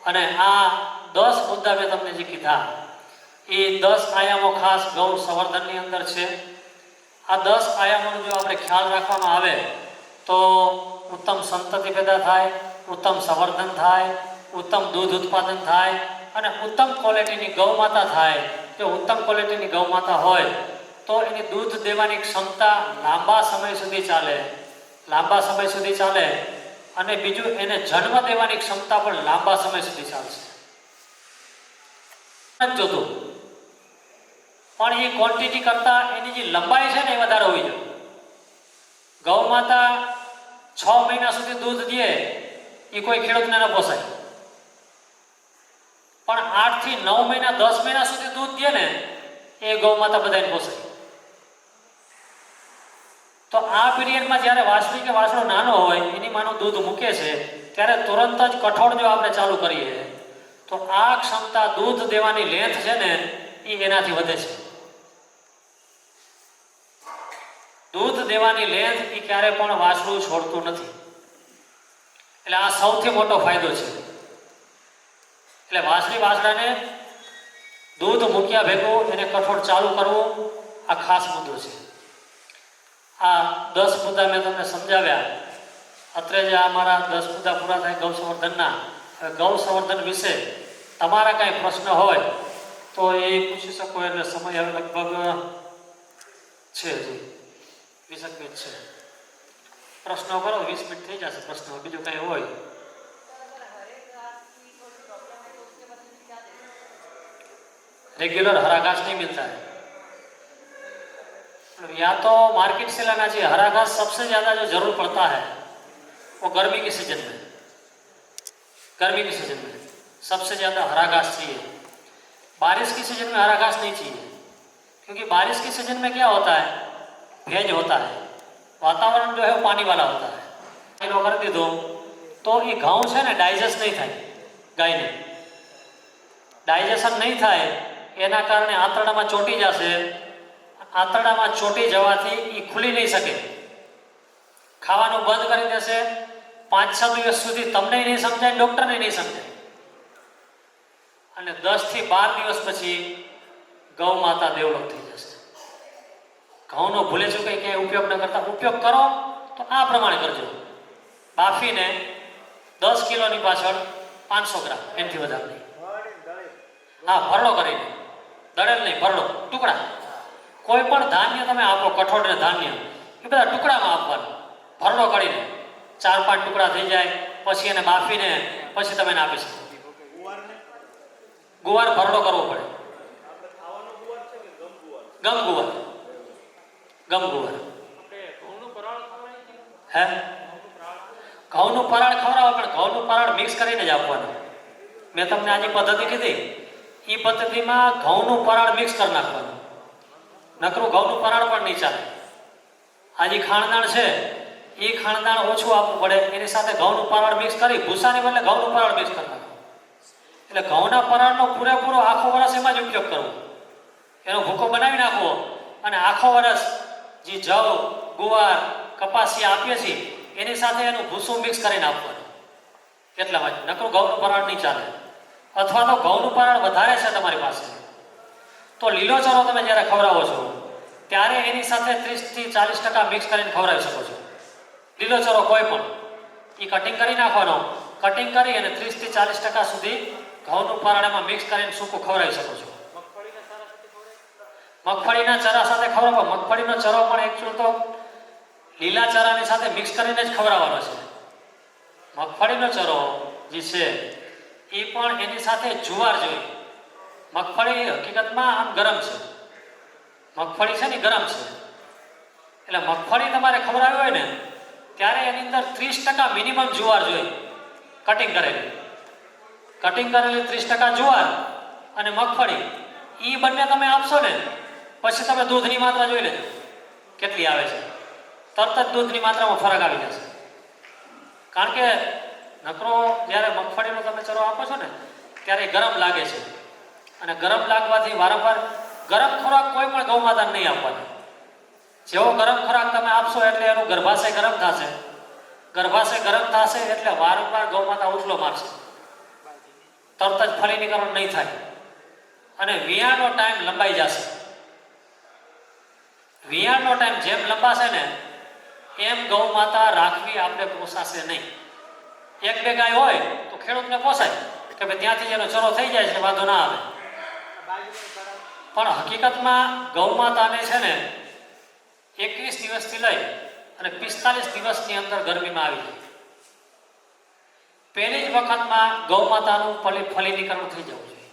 અને આ 10 મુદ્દા મેં તમને જે કીધા એ 10 આયામો ખાસ ગૌ સંવર્ધનની અંદર છે. આ 10 આયામોનો જો આપણે ખ્યાલ રાખવામાં આવે તો ઉત્તમ સંતતિ પેદા થાય, ઉત્તમ સંવર્ધન થાય, ઉત્તમ દૂધ ઉત્પાદન થાય અને ઉત્તમ ક્વોલિટીની ગૌ માતા થાય. જો ઉત્તમ ક્વોલિટીની ગૌ માતા હોય તો એની દૂધ દેવાની ક્ષમતા લાંબા સમય સુધી ચાલે, લાંબા સમય સુધી ચાલે. અને બીજું એને જન્મ દેવાની ક્ષમતા પણ લાંબા સમય સુધી ચાલશે. જોતું પણ એ ક્વોન્ટિટી કરતા એની જે લંબાઈ છે ને એ વધારે હોવી જોઈએ. ગૌ માતા 6 મહિના સુધી દૂધ દે એ કોઈ ખેડૂતને ન પોસાય, પણ 8 થી 9 મહિના 10 મહિના સુધી દૂધ દે ને એ ગૌ માતા બધાને પોસાય. તો આ પીરિયડમાં જ્યારે વાછડી કે વાછડો નાનો હોય, એની માનું દૂધ મૂકે છે, ત્યારે તુરંત જ કઠોળ જો આપણે ચાલુ કરીએ તો આ ક્ષમતા દૂધ દેવાની લેન્થ છે ને એ એનાથી વધે છે. દૂધ દેવાની લેન્થ એ ક્યારે પણ વાછડું છોડતું નથી. એટલે આ સૌથી મોટો ફાયદો છે. એટલે વાછડી વાછડાને દૂધ મૂક્યા ભેગું એને કઠોળ ચાલુ કરવું આ ખાસ મુદ્દો છે. આ 10 મુદ્દા મેં તમને સમજાવ્યા. અત્રે જે અમારા 10 મુદ્દા પૂરા થાય ગૌ સંવર્ધનના. હવે ગૌ સંવર્ધન વિશે તમારા કાંઈ પ્રશ્ન હોય તો એ પૂછી શકો. એટલે સમય હવે લગભગ છે, હજી 20 મિનિટ છે. પ્રશ્નો કરો, 20 મિનિટ થઈ જશે પ્રશ્નો. બીજું કાંઈ હોય रेगुलर हरा घास नहीं मिलता है, या तो मार्केट से लाना चाहिए. हरा घास सबसे ज़्यादा जो जरूर पड़ता है वो गर्मी के सीजन में. गर्मी के सीजन में सबसे ज़्यादा हरा घास चाहिए. बारिश की सीजन में हरा घास नहीं चाहिए, क्योंकि बारिश के सीजन में क्या होता है, भेज होता है, वातावरण जो है वो पानी वाला होता है. कर दी दो तो ये घઉં છે ને ડાયજેસ્ટ નહીં થાય. ગાયને ડાયજેશન નહીં થાય એના કારણે આંતરડામાં ચોંટી જશે. આંતરડામાં ચોંટી જવાથી એ ખુલી નહીં શકે, ખાવાનું બંધ કરી દેશે. 5-6 દિવસ સુધી તમને નહીં સમજાય, ડૉક્ટરને નહીં સમજાય. અને 10 થી 12 દિવસ પછી ગૌ માતા દેવલોક થઈ જશે. ઘઉંનો ભૂલે ચૂકે ક્યાંય ઉપયોગ ન કરતા. ઉપયોગ કરો તો આ પ્રમાણે કરજો. બાફીને 10 કિલોની પાછળ 500 ગ્રામ, એનાથી વધારે નહીં. હા, ભરડો કરીને, દળેલ નહીં, ભરડો ટુકડા. કોઈ પણ ધાન્ય તમે આપો, કઠોળ ને ધાન્ય એ બધા ટુકડામાં આપવાનું. ભરડો કરીને 4-5 ટુકડા થઈ જાય પછી એને બાફીને પછી તમે આપી શકો. ગુવાર ભરડો કરવો પડે. ગમ ગુવાર હે ઘઉંનું પરાળ ખવડાવો, પણ ઘઉંનું પરાળ મિક્સ કરીને જ આપવાનું. મેં તમને આજે પદ્ધતિ કીધી, એ પદ્ધતિમાં ઘઉંનું પરાળ મિક્સ કરી નાખવાનું. નકરું ઘઉંનું પરાળ પણ નહીં ચાલે. આજે ખાણદાણ છે એ ખાણદાણ ઓછું આપવું પડે, એની સાથે ઘઉંનું પરાળ મિક્સ કરી, ભૂસાની બદલે ઘઉંનું પરાળ મિક્સ કરી નાખવાનું. એટલે ઘઉંના પરાળનો પૂરેપૂરો આખો વર્ષ એમાં જ ઉપયોગ કરવો, એનો ભૂકો બનાવી નાખવો, અને આખો વર્ષ જે જવ ગુવાર કપાસિયા આપીએ છીએ એની સાથે એનું ભૂસું મિક્સ કરીને આપવાનું. એટલા માટે નકરું ઘઉંનું પરાળ નહીં ચાલે. અથવા તો ઘઉંનું પરાળ વધારે છે તમારી પાસે, તો લીલો ચરો તમે જ્યારે ખવડાવો છો ત્યારે એની સાથે 30 થી 40% મિક્સ કરીને ખવડાવી શકો છો. લીલો ચરો કોઈ પણ એ કટિંગ કરી નાખવાનો, કટિંગ કરી અને 30 થી 40% સુધી ઘઉંનું પરાળ એમાં મિક્સ કરીને સૂકું ખવડાવી શકો છો. મગફળીના ચરા સાથે ખવડાવો. મગફળીનો ચરો પણ એકચ્યુઅલ તો લીલા ચરાની સાથે મિક્સ કરીને જ ખવડાવવાનો છે. મગફળીનો ચરો જે છે એ પણ એની સાથે જુવાર જોઈએ. મગફળી હકીકતમાં આમ ગરમ છે, મગફળી છે ને ગરમ છે, એટલે મગફળી તમારે ખવડાવી હોય ને ત્યારે એની અંદર 30% મિનિમમ જુવાર જોઈએ, કટિંગ કરેલી 30% જુવાર અને મગફળી, એ બંને તમે આપશો ને પછી તમે દૂધની માત્રા જોઈ લેજો કેટલી આવે છે. તરત જ દૂધની માત્રામાં ફરક આવી જશે. કારણ કે નકરો જ્યારે મગફળીનો તમે ચરો આપો છો ને ત્યારે ગરમ લાગે છે, અને ગરમ લાગવાથી વારંવાર ગરમ ખોરાક કોઈ પણ ગૌ માતાને નહીં આપવાનો. જેવો ગરમ ખોરાક તમે આપશો એટલે એનું ગર્ભાશય ગરમ થશે, ગર્ભાશય ગરમ થશે એટલે વારંવાર ગૌ માતા ઉછલો મારશે, તરત જ ફલિનીકરણ નહીં થાય અને વિયાણનો ટાઈમ લંબાઈ જશે. વિયાણનો ટાઈમ જેમ લંબાશે ને એમ ગૌ માતા રાખવી આપણે પોસાશે નહીં. એક બે ગાય હોય તો ખેડૂતને પોસાય કે ભાઈ ત્યાંથી જેનો ચરો થઈ જાય છે વાંધો ના આવે, પણ હકીકતમાં ગૌ માતાને છે ને 21 દિવસથી લઈ અને 45 દિવસની અંદર ગરમીમાં આવી જાય. પહેલી જ વખતમાં ગૌ માતાનું ફલિનીકરણ થઈ જવું જોઈએ.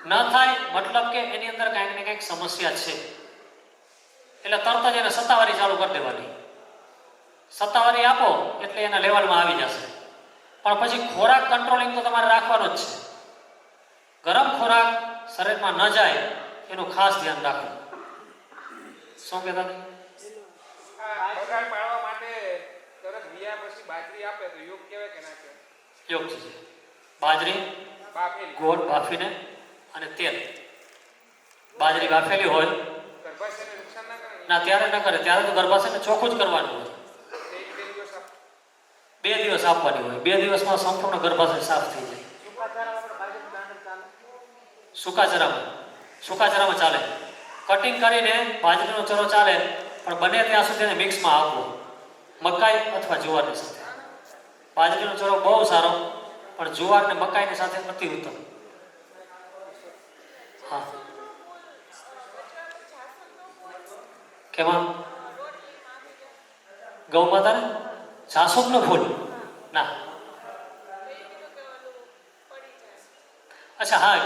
ન થાય મતલબ કે એની અંદર કંઈક ને કંઈક સમસ્યા છે, એટલે તરત જ એને સત્તાવારી ચાલુ કરી દેવાની. સત્તાવારી આપો એટલે એના લેવલમાં આવી જશે. પણ પછી ખોરાક કંટ્રોલિંગ તો તમારે રાખવાનો જ છે. ગરમ ખોરાક શરીરમાં ન જાય એનું ખાસ ધ્યાન રાખવું. શું કહેતા હતા? બગાડ પાડવા માટે તરત વિયા પછી બાજરી આપે તો યોગ કહેવાય કે ના કહેવાય? યોગ છે. બાજરી બાફેલી ગોળ બાફીને અને તેલ, બાજરી બાફેલી હોય ગર્ભાશયને નુકસાન ના કરે? ના ત્યારે ન કરે, ત્યારે તો ગર્ભાશયને ચોખ્ખું જ કરવાનું હોય. એક બે દિવસ 2 દિવસ આપવાની હોય. 2 દિવસમાં સંપૂર્ણ ગર્ભાશય સાફ થઈ જાય. સૂકા ચરામાં ચાલે. કટિંગ કરીને બાજરીનો ચરો ચાલે, પણ બને ત્યાં સુધી એને મિક્સમાં આપવો, મકાઈ અથવા જુવારની સાથે. બાજરીનો ચરો બહુ સારો, પણ જુવાર ને મકાઈની સાથે અતિ ઉત્તમ. હા, કેમાં ગૌ માતાને જાસૂદનું ફૂલ ના? અચ્છા, હા,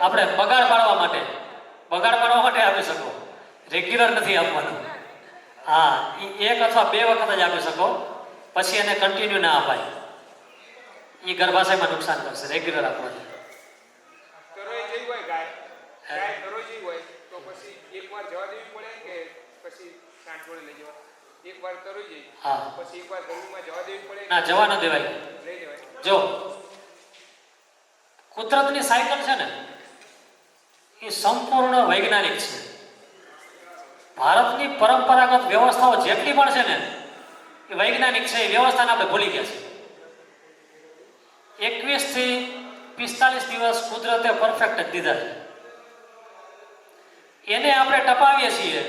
આપણે બગાડ પાડવા માટે આપી શકો, રેગ્યુલર નથી આપવાનું. હા, એ 1 અથવા 2 વખત જ આપી શકો, પછી એને કન્ટિન્યુ ના અપાય, એ ગર્ભાશયમાં નુકસાન કરશે. રેગ્યુલર આપવાથી તરોઈ જઈ હોય ગાય તરોઈ જઈ હોય તો પછી એકવાર જવા દેવી પડે કે પછી સાંઠ જોડે લઈ જવા? એકવાર તરોઈ જઈ હા, પછી એકવાર ગરમીમાં જવા દેવી પડે? ના, જવા ન દેવાય. લઈ જવાય. જો કુદરતની સાયકલ છે ને એ સંપૂર્ણ વૈજ્ઞાનિક છે. ભારતની પરંપરાગત વ્યવસ્થાઓ જેટલી પણ છે ને એ વૈજ્ઞાનિક છે. એ વ્યવસ્થાને આપણે ભૂલી ગયા છે. 21 થી 45 દિવસ કુદરતે પરફેક્ટ જ દીધા છે. એને આપણે ટપાવીએ છીએ.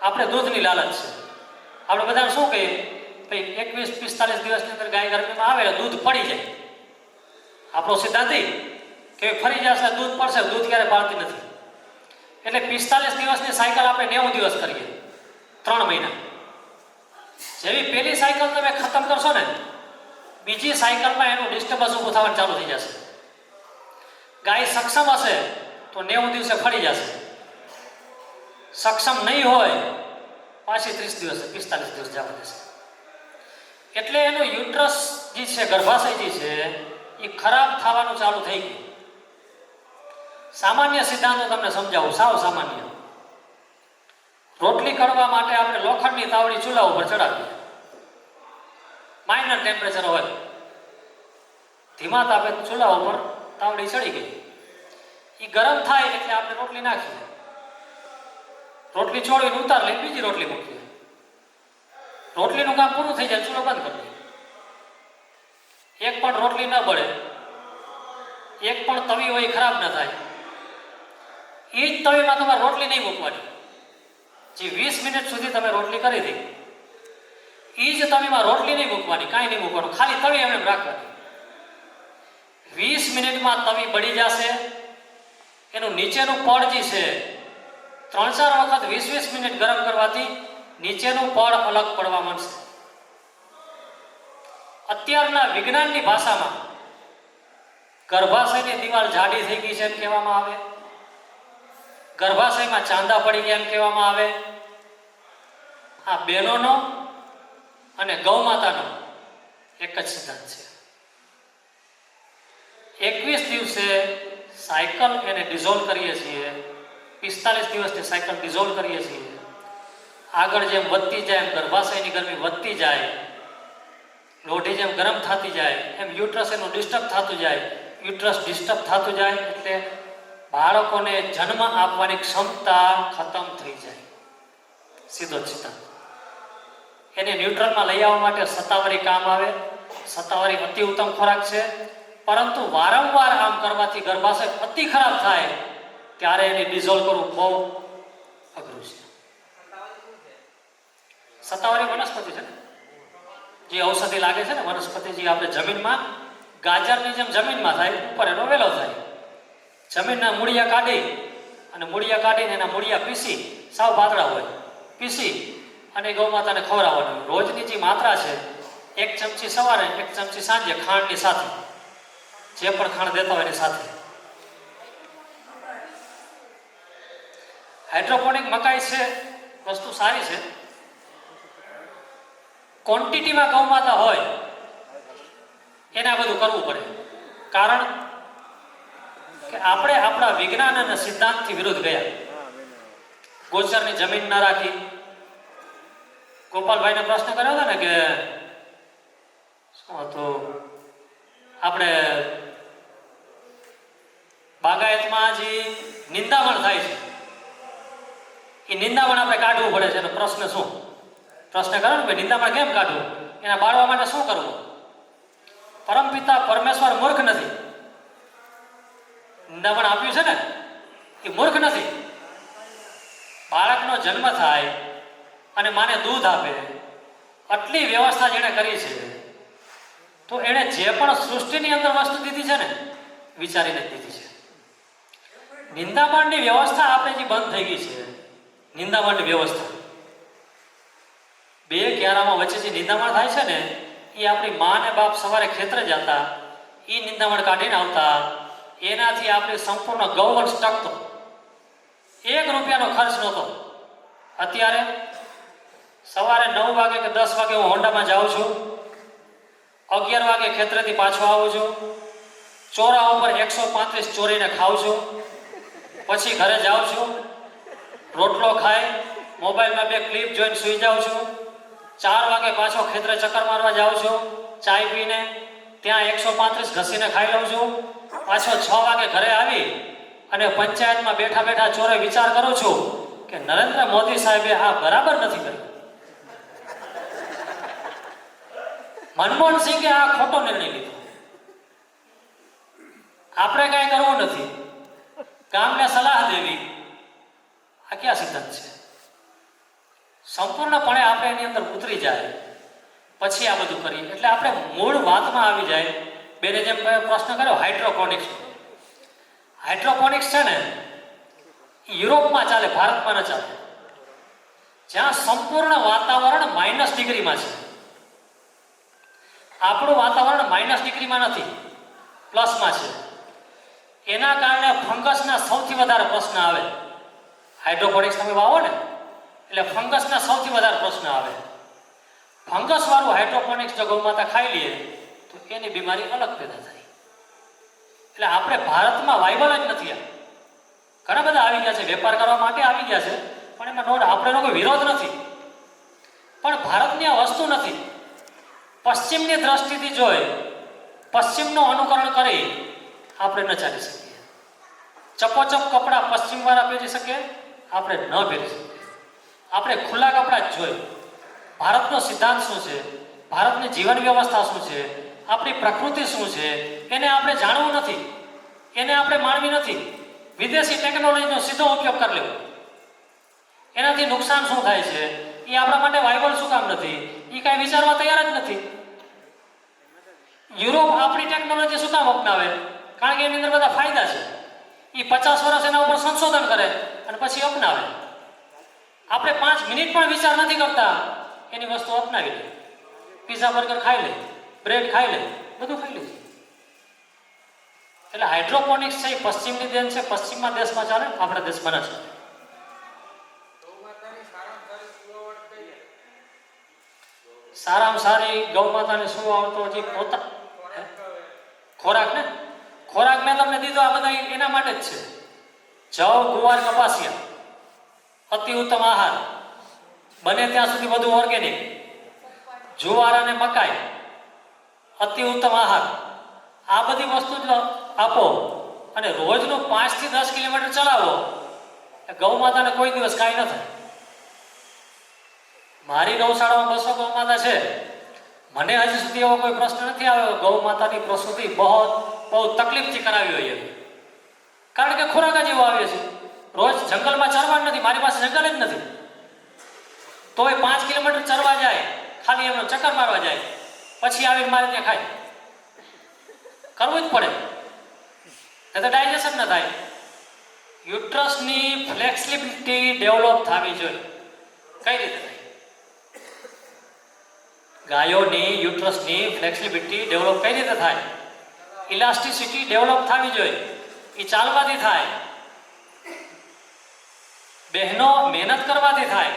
આપણે દૂધની લાલચ છે. આપણે બધાને શું કહીએ, ભાઈ 21-45 દિવસની અંદર ગાય ગરમીમાં આવે દૂધ પડી જાય. આપણો સિદ્ધાંત કે ફરી જશે દૂધ પડશે, દૂધ ક્યારે પાડતી નથી. એટલે 45 દિવસની સાયકલ આપણે 90 દિવસ કરીએ, 3 મહિના. જેવી પહેલી સાયકલ તમે ખતમ કરશો ને બીજી સાયકલમાં એનું ડિસ્ટર્બન્સ ઊભું થવાનું ચાલુ થઈ જશે. ગાય સક્ષમ હશે તો તો 90 દિવસે ફરી જશે. સક્ષમ નહીં હોય પાછી 30 દિવસે 45 દિવસ જવા દેશે. એટલે એનું યુટ્રસ જે છે, ગર્ભાશય જે છે એ ખરાબ થવાનું ચાલુ થઈ ગયું. સામાન્ય સિદ્ધાંતો તમને સમજાવું, સાવ સામાન્ય. રોટલી કરવા માટે આપણે લોખંડની તાવડી ચૂલા ઉપર ચડાવીએ, માઇનર ટેમ્પરેચર હોય, ધીમા તાપે ચૂલા ઉપર તાવડી ચડી ગઈ, એ ગરમ થાય એટલે આપણે રોટલી નાખીએ, રોટલી છોડીને ઉતાર લઈને બીજી રોટલી મૂકીએ, રોટલીનું કામ પૂરું થઈ જાય ચૂલો બંધ કરી દઈએ. એક પણ રોટલી ન બળે, એક પણ તવી હોય ખરાબ ન થાય. એ જ તવીમાં તમારે રોટલી નહીં મૂકવાની. જે 20 મિનિટ સુધી તમે રોટલી કરી હતી એ જ તવીમાં રોટલી નહીં મૂકવાની, કાંઈ નહીં મૂકવાનું, ખાલી તવી એમ રાખવાની. 20 મિનિટમાં તવી બળી જશે. એનું નીચેનું પડ જે છે 3-4 વખત 20-20 મિનિટ ગરમ કરવાથી નીચેનું પડ અલગ પડવા માંડશે. અત્યારના વિજ્ઞાનની ભાષામાં ગર્ભાશયની દિવાલ જાડી થઈ ગઈ છે એમ કહેવામાં આવે, ગર્ભાશયમાં ચાંદા પડી ગયા એમ કહેવામાં આવે. આ બહેનોનો અને ગૌ માતાનો એક જ સિદ્ધાંત છે. 21 દિવસે સાયકલ એને ડિઝોલ્વ કરીએ છીએ, 45 દિવસની સાયકલ ડિઝોલ્વ કરીએ છીએ. આગળ જેમ વધતી જાય એમ ગર્ભાશયની ગરમી વધતી જાય, લોઢી જેમ ગરમ થતી જાય એમ યુટ્રસ એનું ડિસ્ટર્બ થતું જાય. યુટ્રસ ડિસ્ટર્બ થતું જાય એટલે બાળકોને જન્મ આપવાની ક્ષમતા ખતમ થઈ જાય. સીધો જ સિદ્ધાંત. એને ન્યુટ્રલમાં લઈ આવવા માટે સત્તાવારી કામ આવે. સત્તાવારી અતિ ઉત્તમ ખોરાક છે, પરંતુ વારંવાર આમ કરવાથી ગર્ભાશય અતિ ખરાબ થાય ત્યારે એને ડિઝોલ્વ કરવું બહુ અઘરું છે. સત્તાવારી વનસ્પતિ છે ને, જે ઔષધિ લાગે છે ને, વનસ્પતિ જે આપણે જમીનમાં ગાજરની જેમ જમીનમાં થાય, ઉપર એનો વેલો થાય. જમીનના મૂળિયા કાઢીને એના મૂળિયા પીસી, સાવ પાતળા હોય, પીસી અને ગૌ માતાને ખવડાવવાનું. રોજની જે માત્રા છે 1 ચમચી સવારે 1 ચમચી સાંજે ખાંડની સાથે, જે પણ ખાંડ દેતા હોય એની સાથે. હાઇડ્રોપોનિક મકાઈ છે, વસ્તુ સારી છે. ક્વોન્ટિટીમાં ગૌ માતા હોય એને આ બધું કરવું પડે, કારણ કે આપણે આપણા વિજ્ઞાન અને સિદ્ધાંતથી વિરુદ્ધ ગયા. ગોચરની જમીન ના રાખી. ગોપાલભાઈને પ્રશ્ન કર્યો હતો ને કે શું હતું, આપણે બાગાયતમાં જે નિંદામણ થાય છે એ નિંદામણ આપણે કાઢવું પડે છે. એનો પ્રશ્ન શું? પ્રશ્ન કરો ને ભાઈ, નિંદામણ કેમ કાઢવું, એના બાળવા માટે શું કરવું? પરમપિતા પરમેશ્વર મૂર્ખ નથી. નિંદામણ આપ્યું છે ને એ મૂર્ખ નથી. બાળકનો જન્મ થાય અને માને દૂધ આપે, આટલી વ્યવસ્થા જેણે કરી છે, તો એણે જે પણ સૃષ્ટિની અંદર વસ્તુ દીધી છે ને વિચારીને દીધી છે. નિંદામણની વ્યવસ્થા આપણે જે બંધ થઈ ગઈ છે, નિંદામણની વ્યવસ્થા 2 ક્યારામાં વચ્ચે જે નિંદામણ થાય છે ને, એ આપણી મા ને બાપ સવારે ખેતરે જતા, એ નિંદામણ કાઢીને આવતા, એનાથી આપણી સંપૂર્ણ ગૌવંશ ટકતો. 1 રૂપિયાનો ખર્ચ નહોતો. અત્યારે સવારે 9 વાગે કે 10 વાગે હું હોન્ડામાં જાઉં છું, 11 વાગે ખેતરેથી પાછો આવું છું, ચોરા ઉપર 135 ચોરીને ખાઉં છું, પછી ઘરે જાઉં છું, રોટલો ખાઈ મોબાઈલમાં 2 ક્લિપ જોઈને સૂઈ જાઉં છું, 4 વાગે પાછો ખેતરે ચક્કર મારવા જાઉં છું, ચાય પીને ત્યાં 135 ઘસીને ખાઈ લઉં છું, પાછો 6 વાગે ઘરે આવી અને પંચાયતમાં બેઠા બેઠા ચોરે વિચાર કરું છું કે નરેન્દ્ર મોદી સાહેબે આ બરાબર નથી કર્યું, મનમોહન સિંહે આ ખોટો નિર્ણય લીધો, આપણે કાંઈ કરવું નથી, ગામને સલાહ દેવી. આ ક્યાં સિદ્ધાંત છે? સંપૂર્ણપણે આપણે એની અંદર ઉતરી જાય પછી આ બધું કરીએ એટલે આપણે મૂળ વાતમાં આવી જાય. બેને જેમ પ્રશ્ન કર્યો હાઇડ્રોપોનિક્સ. હાઇડ્રોપોનિક્સ છે ને યુરોપમાં ચાલે, ભારતમાં ન ચાલે. જ્યાં સંપૂર્ણ વાતાવરણ -ડિગ્રીમાં છે. આપણું વાતાવરણ -ડિગ્રીમાં નથી, પ્લસમાં છે. એના કારણે ફંગસના સૌથી વધારે પ્રશ્ન આવે. હાઇડ્રોપોનિક્સ તમે વાવો ને એટલે ફંગસના સૌથી વધારે પ્રશ્ન આવે. ફંગસવાળું હાઇડ્રોપોનિક્સ જો ગૌમાતા ખાઈ લઈએ તો એની બીમારી અલગ પેદા થાય. એટલે આપણે ભારતમાં વાયબલ જ નથી. ઘણા બધા આવી ગયા છે, વેપાર કરવા માટે આવી ગયા છે, પણ એમાં આપણેનો કોઈ વિરોધ નથી. પણ ભારતની આ વસ્તુ નથી. પશ્ચિમની દ્રષ્ટિથી જોઈ પશ્ચિમનું અનુકરણ કરી આપણે ન ચાલી શકીએ. ચપોચપ કપડાં પશ્ચિમવાળા પહેરી શકે, આપણે ન પહેરી શકીએ. આપણે ખુલ્લા કપડાં જ જોઈએ. ભારતનો સિદ્ધાંત શું છે, ભારતની જીવન વ્યવસ્થા શું છે, આપણી પ્રકૃતિ શું છે, એને આપણે જાણવું નથી, એને આપણે માણવી નથી. વિદેશી ટેકનોલોજીનો સીધો ઉપયોગ કરી લેવો. એનાથી નુકસાન શું થાય છે એ આપણા માટે વાયબલ શું કામ નથી, એ કાંઈ વિચારવા તૈયાર જ નથી. યુરોપ આપણી ટેકનોલોજી શું કામ અપનાવે? કારણ કે એની અંદર બધા ફાયદા છે. એ 50 વર્ષ એના ઉપર સંશોધન કરે અને પછી અપનાવે. આપણે 5 મિનિટ પણ વિચાર નથી કરતા, એની વસ્તુ અપનાવી લે. પીઝા બર્ગર ખાઈ લે, બ્રેડ ખાઈ લે, બધું ખાઈ લે. એટલે હાઇડ્રોપોનિક્સ છે એ પશ્ચિમની દેન છે. પશ્ચિમમાં દેશમાં ચાલે, આપણા દેશમાં ન ચાલે. સારામાં સારી ગૌ માતાને શું આવતો હજી પોતા ખોરાક ને ખોરાક મેં તમને દીધો. આ બધા એના માટે જ છે. જવ, ગુવાર, કપાસિયા અતિ ઉત્તમ આહાર, બને ત્યાં સુધી બધું ઓર્ગેનિક. જુવાર અને મકાઈ અતિ ઉત્તમ આહાર. આ બધી વસ્તુ જ આપો અને રોજનું 5 થી 10 કિલોમીટર ચલાવો. ગૌ માતાને કોઈ દિવસ કાંઈ ન થાય. મારી ગૌશાળામાં 200 ગૌ માતા છે. મને હજી સુધી એવો કોઈ પ્રશ્ન નથી આવ્યો ગૌ માતાની પ્રસૂતિ બહુ તકલીફથી કરાવી હોય. કારણ કે ખોરાક જ એવો આવે છે. રોજ જંગલમાં ચરવા નથી, મારી પાસે જંગલ જ નથી. તોય 5 કિલોમીટર ચરવા જાય, ખાલી એમનો ચક્કર મારવા જાય, પછી આવીને મારે ત્યાં ખાય. કરવું જ પડે, નહીં તો ડાયજેશન ન થાય. યુટ્રસની ફ્લેક્સિબિલિટી ડેવલપ થવી જોઈએ. કઈ રીતે થાય? ગાયોની યુટ્રસની ફ્લેક્સિબિલિટી ડેવલપ કઈ રીતે થાય? ઇલાસ્ટિસિટી ડેવલપ થવી જોઈએ. એ ચાલવાથી થાય. બહેનો મહેનત કરવાથી થાય.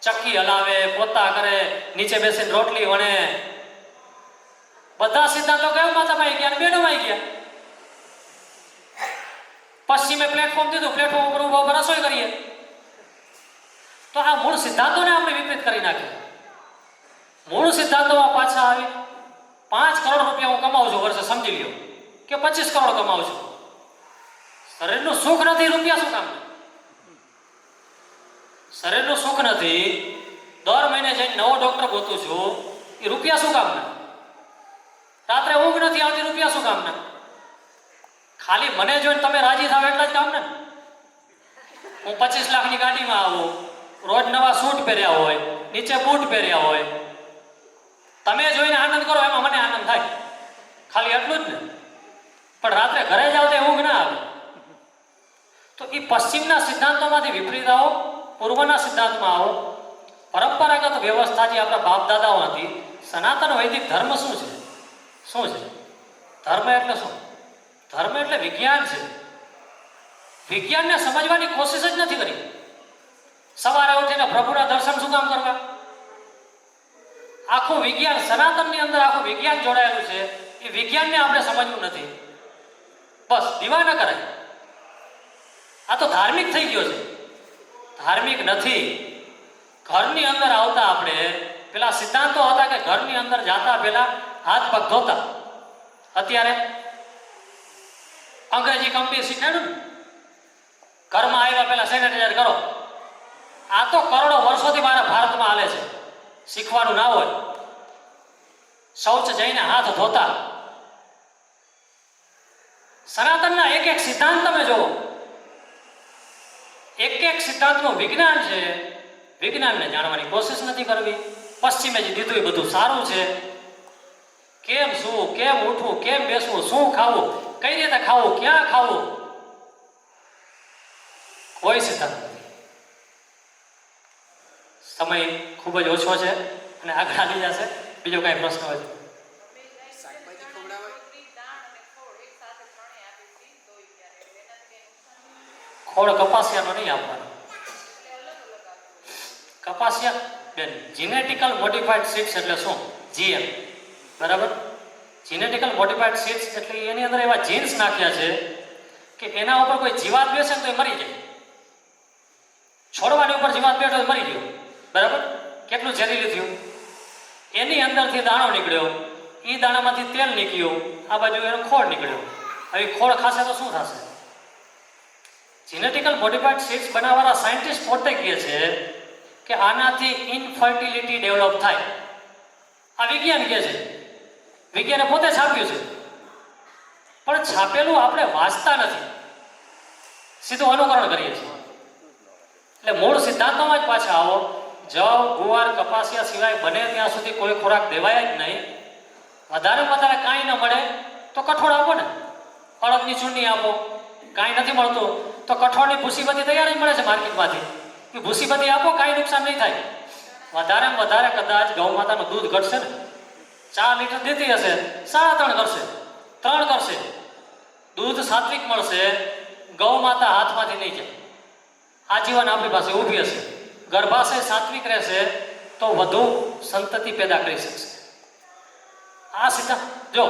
ચક્કી હલાવે, પોતા કરે, નીચે બેસીને રોટલી વણે. બધા સિદ્ધાંતો કયો માતામાં આવી ગયા અને બહેનોમાં આવી ગયા. પશ્ચિમે પ્લેટફોર્મ દીધું, પ્લેટફોર્મ ઉપર ઉભા રસોઈ કરીએ. તો આ મૂળ સિદ્ધાંતોને આપણે વિપરીત કરી નાખ્યા. મૂળ સિદ્ધાંતોમાં પાછા આવી 5 કરોડ રૂપિયા હું કમાઉં છું વર્ષે, સમજી લ્યો, કે 25 કરોડ કમાઉં છું. શરીરનું સુખ નથી, રૂપિયા શું કામ? શરીરનું સુખ નથી, દર મહિને જઈને નવો ડોક્ટર ગોતું છું, એ રૂપિયા શું કામ? રાત્રે ઊંઘ નથી આવતી, રૂપિયા શું કામ? ખાલી મને જોઈને તમે રાજી થાવ એટલા જ કામ ને. હું 25 લાખની ગાડીમાં આવું, રોજ નવા સૂટ પહેર્યા હોય, નીચે બૂટ પહેર્યા હોય, તમે જોઈને આનંદ કરો એમાં મને આનંદ થાય. ખાલી એટલું જ ને. પણ રાત્રે ઘરે જાવ તો ઊંઘ ના આવે. તો એ પશ્ચિમના સિદ્ધાંતોમાંથી વિપરીત આવો, પૂર્વના સિદ્ધાંતમાં આવો. પરંપરાગત વ્યવસ્થા જે આપણા બાપ દાદાઓ હતી, સનાતન વૈદિક ધર્મ શું છે? શું છે ધર્મ? એટલે શું? ધર્મ એટલે વિજ્ઞાન છે. વિજ્ઞાનને સમજવાની કોશિશ જ નથી કરી. સવારે ઉઠીને પ્રભુના દર્શન શું કામ કરવા? આખું વિજ્ઞાન, સનાતનની અંદર આખું વિજ્ઞાન જોડાયેલું છે. એ વિજ્ઞાનને આપણે સમજવું નથી. બસ દીવા ન કરાય. આ તો ધાર્મિક થઈ ગયો છે. ધાર્મિક નથી. ઘરની અંદર આવતા આપણે પેલા સિદ્ધાંતો હતા કે ઘરની અંદર જાતા પહેલા હાથ પગ ધોતા. અત્યારે અંગ્રેજી કંપની શીખવાડ્યું ને, ઘરમાં આવ્યા પહેલા સેનેટાઈઝર કરો. આ તો કરોડો વર્ષોથી મારા ભારતમાં હાલે છે. શીખવાનું ના હોય. શૌચ જઈને હાથ ધોતા. સનાતનના એક એક સિદ્ધાંત તમે જુઓ. એક એક સિદ્ધાંતનું વિજ્ઞાન છે. વિજ્ઞાનને જાણવાની કોશિશ નથી કરવી. પશ્ચિમે જે દીધું એ બધું સારું છે. કેમ સૂવું, કેમ ઉઠવું, કેમ બેસવું, શું ખાવું, કઈ રીતે ખાવું, ક્યાં ખાવું, કોઈ સિદ્ધાંત નથી. સમય ખૂબ જ ઓછો છે અને આગળ આવી જશે. બીજો કઈ પ્રશ્ન હોય તો? ખોળ કપાસિયાનો નહીં આપવાનો. કપાસિયા બેન, જીનેટિકલ મોડિફાઈડ સીડ્સ એટલે શું? જીએમ, બરાબર. જીનેટિકલ મોડિફાઈડ સીડ્સ એટલે એની અંદર એવા જીન્સ નાખ્યા છે કે એના ઉપર કોઈ જીવાત બેસે ને તો એ મરી જાય. છોડવાની ઉપર જીવાત બેઠો તો મરી ગયો, બરાબર. કેટલું ઝેરીલું થયું? એની અંદરથી દાણો નીકળ્યો, એ દાણામાંથી તેલ નીકળ્યું, આ બાજુ એનો ખોળ નીકળ્યો. હવે ખોળ ખાશે તો શું થશે? જીનેટિકલ મોડિફાઈડ સીડ્સ બનાવવાના સાયન્ટિસ્ટ પોતે કહે છે કે આનાથી ઇનફર્ટિલિટી ડેવલપ થાય. આ વિજ્ઞાન કહે છે, વિજ્ઞાને પોતે છાપ્યું છે. પણ છાપેલું આપણે વાંચતા નથી, સીધું અનુકરણ કરીએ છીએ. એટલે મૂળ સિદ્ધાંતોમાં જ પાછા આવો. જવ, ગુવાર, કપાસિયા સિવાય બને ત્યાં સુધી કોઈ ખોરાક દેવાય જ નહીં. વધારે કાંઈ ન મળે તો કઠોળ આપો ને, અડદની ચૂંટણી આપો. કાંઈ નથી મળતું તો કઠોળની ભૂસીબત્તી તૈયાર જ મળે છે માર્કેટમાંથી, એ ભૂસીબત્તી આપો, કાંઈ નુકસાન નહીં થાય. વધારેમાં વધારે કદાચ ગૌ માતાનું દૂધ ઘટશે ને, 4 લીટર દેતી હશે, 3.5 કરશે, 3 કરશે. દૂધ સાત્વિક મળશે, ગૌ માતા હાથમાંથી નહીં જાય. આજીવન આપણી પાસે ઊભી હશે, ગર્ભાશય સાત્વિક રહેશે તો વધુ સંતતિ પેદા કરી શકશે. આ સિદ્ધાંત જો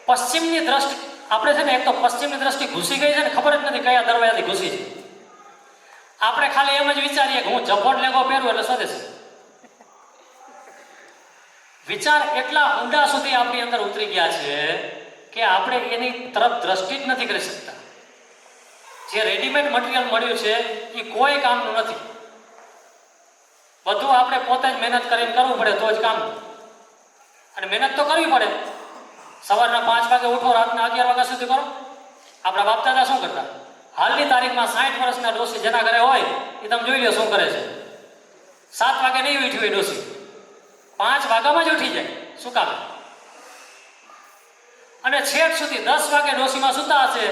પશ્ચિમની દ્રષ્ટિ આપણે છે ને, એક તો પશ્ચિમની દ્રષ્ટિ ઘૂસી ગઈ છે ને, ખબર જ નથી કયા દરવાજાથી ઘૂસી છે. આપણે ખાલી એમ જ વિચારીએ કે હું જપોટ લેગો પહેરું એટલે સ્વદેશી. વિચાર એટલા ઊંડા સુધી આપણી અંદર ઉતરી ગયા છે કે આપણે એની તરફ દ્રષ્ટિ જ નથી કરી શકતા. જે રેડીમેડ મટીરિયલ મળ્યું છે એ કોઈ કામનું નથી. બધું આપણે પોતે જ મહેનત કરીને કરવું પડે તો જ કામનું. અને મહેનત તો કરવી પડે. સવારના 5 વાગે ઉઠો, રાતના 11 વાગ્યા સુધી કરો. આપણા બાપ દાદા શું કરતા? હાલની તારીખમાં 60 વર્ષના ડોસી જેના ઘરે હોય એ તમે જોઈ લો શું કરે છે. 7 વાગે નહીં ઉઠી હોય ડોસી, 5 વાગ્યામાં જ ઉઠી જાય. શું કામ? અને છેક સુધી 10 વાગે ડોસીમાં સૂતા હશે,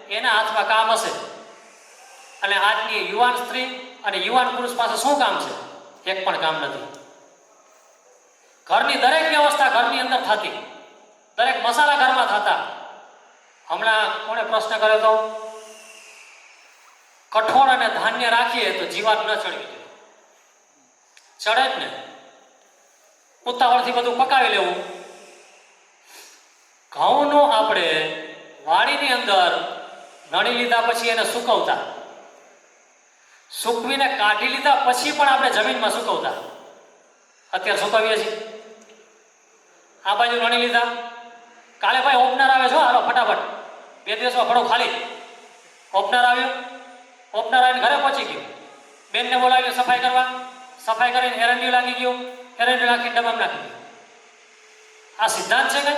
એના હાથમાં કામ હશે. અને આજની યુવાન સ્ત્રી અને યુવાન પુરુષ પાસે શું કામ છે? એક પણ કામ નથી. ઘરની દરેક વ્યવસ્થા ઘરની અંદર થતી, દરેક મસાલા ઘરમાં થતા. હમણાં કોણે પ્રશ્ન કર્યો હતો? કઠોળ અને ધાન્ય રાખીએ તો જીવાત ન ચડવી જોઈએ. ચડે જ ને. ઉતાવળથી બધું પકાવી લેવું. ઘઉંનો આપણે વાડીની અંદર નણી લીધા પછી એને સૂકવતા, સૂકવીને કાઢી લીધા પછી પણ આપણે જમીનમાં સૂકવતા. અત્યારે સૂકવીએ છીએ. આ બાજુ નણી લીધા, કાલે ભાઈ ઓપનર આવે છો, હાલો ફટાફટ 2 દિવસમાં ફળો ખાલી. ઓપનર આવ્યો, ઓપનર આવીને ઘરે પહોંચી ગયું, બેનને બોલાવી સફાઈ કરવા, સફાઈ કરીને એરંડિયું લાગી ગયું, એરંડિયું નાખીને ડબ્બામાં નાખી ગયું. આ સિદ્ધાંત છે કે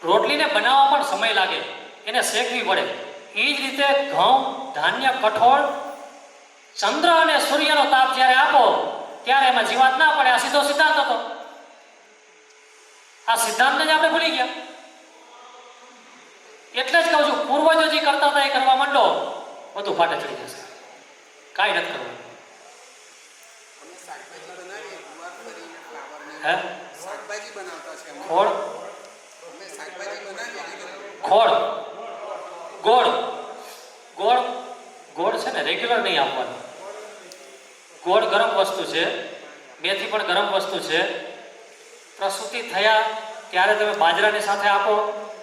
રોટલીને બનાવવા પણ સમય લાગે, એને શેકવી પડે. એ જ રીતે ઘઉં, ધાન્ય, કઠોળ, ચંદ્ર અને સૂર્યનો તાપ જ્યારે આપો ત્યારે એમાં જીવાત ના પડે. આ સીધો સિદ્ધાંત હતો. આ સિદ્ધાંતને જ આપણે ભૂલી ગયા. એટલે જ કહું છું, પૂર્વજો જે કરતા હતા એ કરવા માંડો, બધું ફાટે ચડી જશે. કાંઈ નથી કરવું. હે? ખોળ, ખોળ, ગોળ, ગોળ, ગોળ છે ને રેગ્યુલર નહીં આપવાનું. ગોળ ગરમ વસ્તુ છે, મેથી પણ ગરમ વસ્તુ છે. પ્રસૂતિ થયા ત્યારે તમે બાજરાની સાથે આપો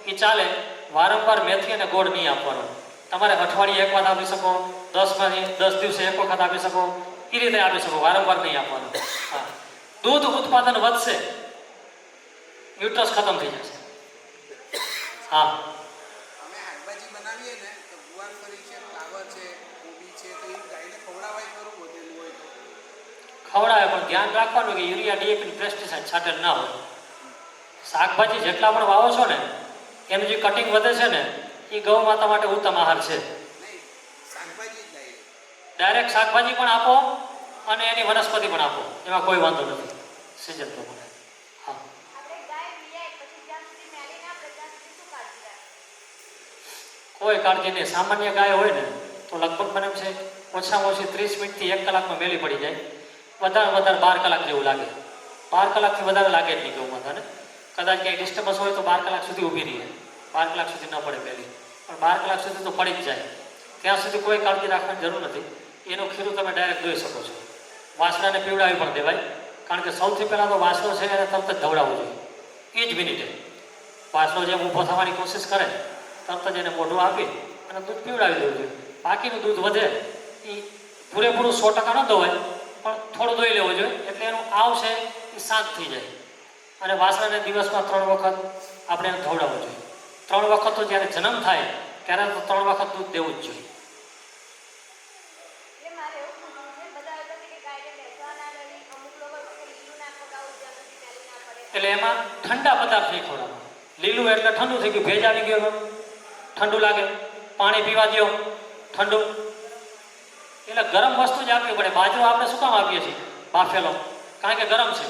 એ ચાલે. વારંવાર મેથી અને ગોળ નહીં આપવાનો. તમારે અઠવાડિયે 1 વખત આપી શકો, 10 દિવસે 1 વખત આપી શકો, એ રીતે આપી શકો. વારંવાર નહીં આપવાનું. હા, દૂધ ઉત્પાદન વધશે, યુટ્રસ ખતમ થઈ જશે. હા, ખવડાવે પણ ધ્યાન રાખવાનું કે યુરિયા, ડીએપી, પેસ્ટિસાઇડ છાંટેલ ના હોય. શાકભાજી જેટલા પણ વાવો છો ને એનું જે કટિંગ વધે છે ને એ ગૌ માતા માટે ઉત્તમ આહાર છે. ડાયરેક્ટ શાકભાજી પણ આપો અને એની વનસ્પતિ પણ આપો, એમાં કોઈ વાંધો નથી. સિઝન પ્રમાણે. હા, કોઈ કાળજી નહીં. સામાન્ય ગાય હોય ને તો લગભગ મને છે ઓછામાં ઓછી 30 મિનિટથી 1 કલાકમાં મેલી પડી જાય. વધારે 12 કલાક જેવું લાગે. 12 કલાકથી વધારે લાગે જ નહીં ગૌ માતાને. કદાચ ક્યાંય ડિસ્ટર્બન્સ હોય તો 12 કલાક સુધી ઊભી રહીએ, 12 કલાક સુધી ન પડે મેલી. પણ 12 કલાક સુધી તો પડી જ જાય. ત્યાં સુધી કોઈ કાળજી રાખવાની જરૂર નથી. એનું ખીરું તમે ડાયરેક્ટ દોઈ શકો છો. વાસણાને પીવડાવી પણ દેવાય, કારણ કે સૌથી પહેલાં તો વાસણો છે એને તરત જ ધવડાવવું જોઈએ. એ જ મિનિટે વાસણો જેમ ઊભો થવાની કોશિશ કરે તરત જ એને મોઢું આપી અને દૂધ પીવડાવી દેવું જોઈએ. બાકીનું દૂધ વધે એ પૂરેપૂરું 100% ન ધોવાય, પણ થોડું ધોઈ લેવું જોઈએ, એટલે એનું આવ છે એ શાંત થઈ જાય. અને વાસણાને દિવસમાં 3 વખત આપણે એને ધોવડાવવું જોઈએ. 3 વખત તો જ્યારે જન્મ થાય ત્યારે તો 3 વખત દૂધ દેવું જ જોઈએ. એટલે એમાં ઠંડા પદાર્થ નહીં ખવડાવવા. લીલું એટલે ઠંડુ થઈ ગયું, ભેજ આવી ગયો, ઠંડુ લાગે, પાણી પીવા દો ઠંડુ. એટલે ગરમ વસ્તુ જ આપવી પડે. બાજરો આપણે શું કામ આપીએ છીએ બાફેલો? કારણ કે ગરમ છે.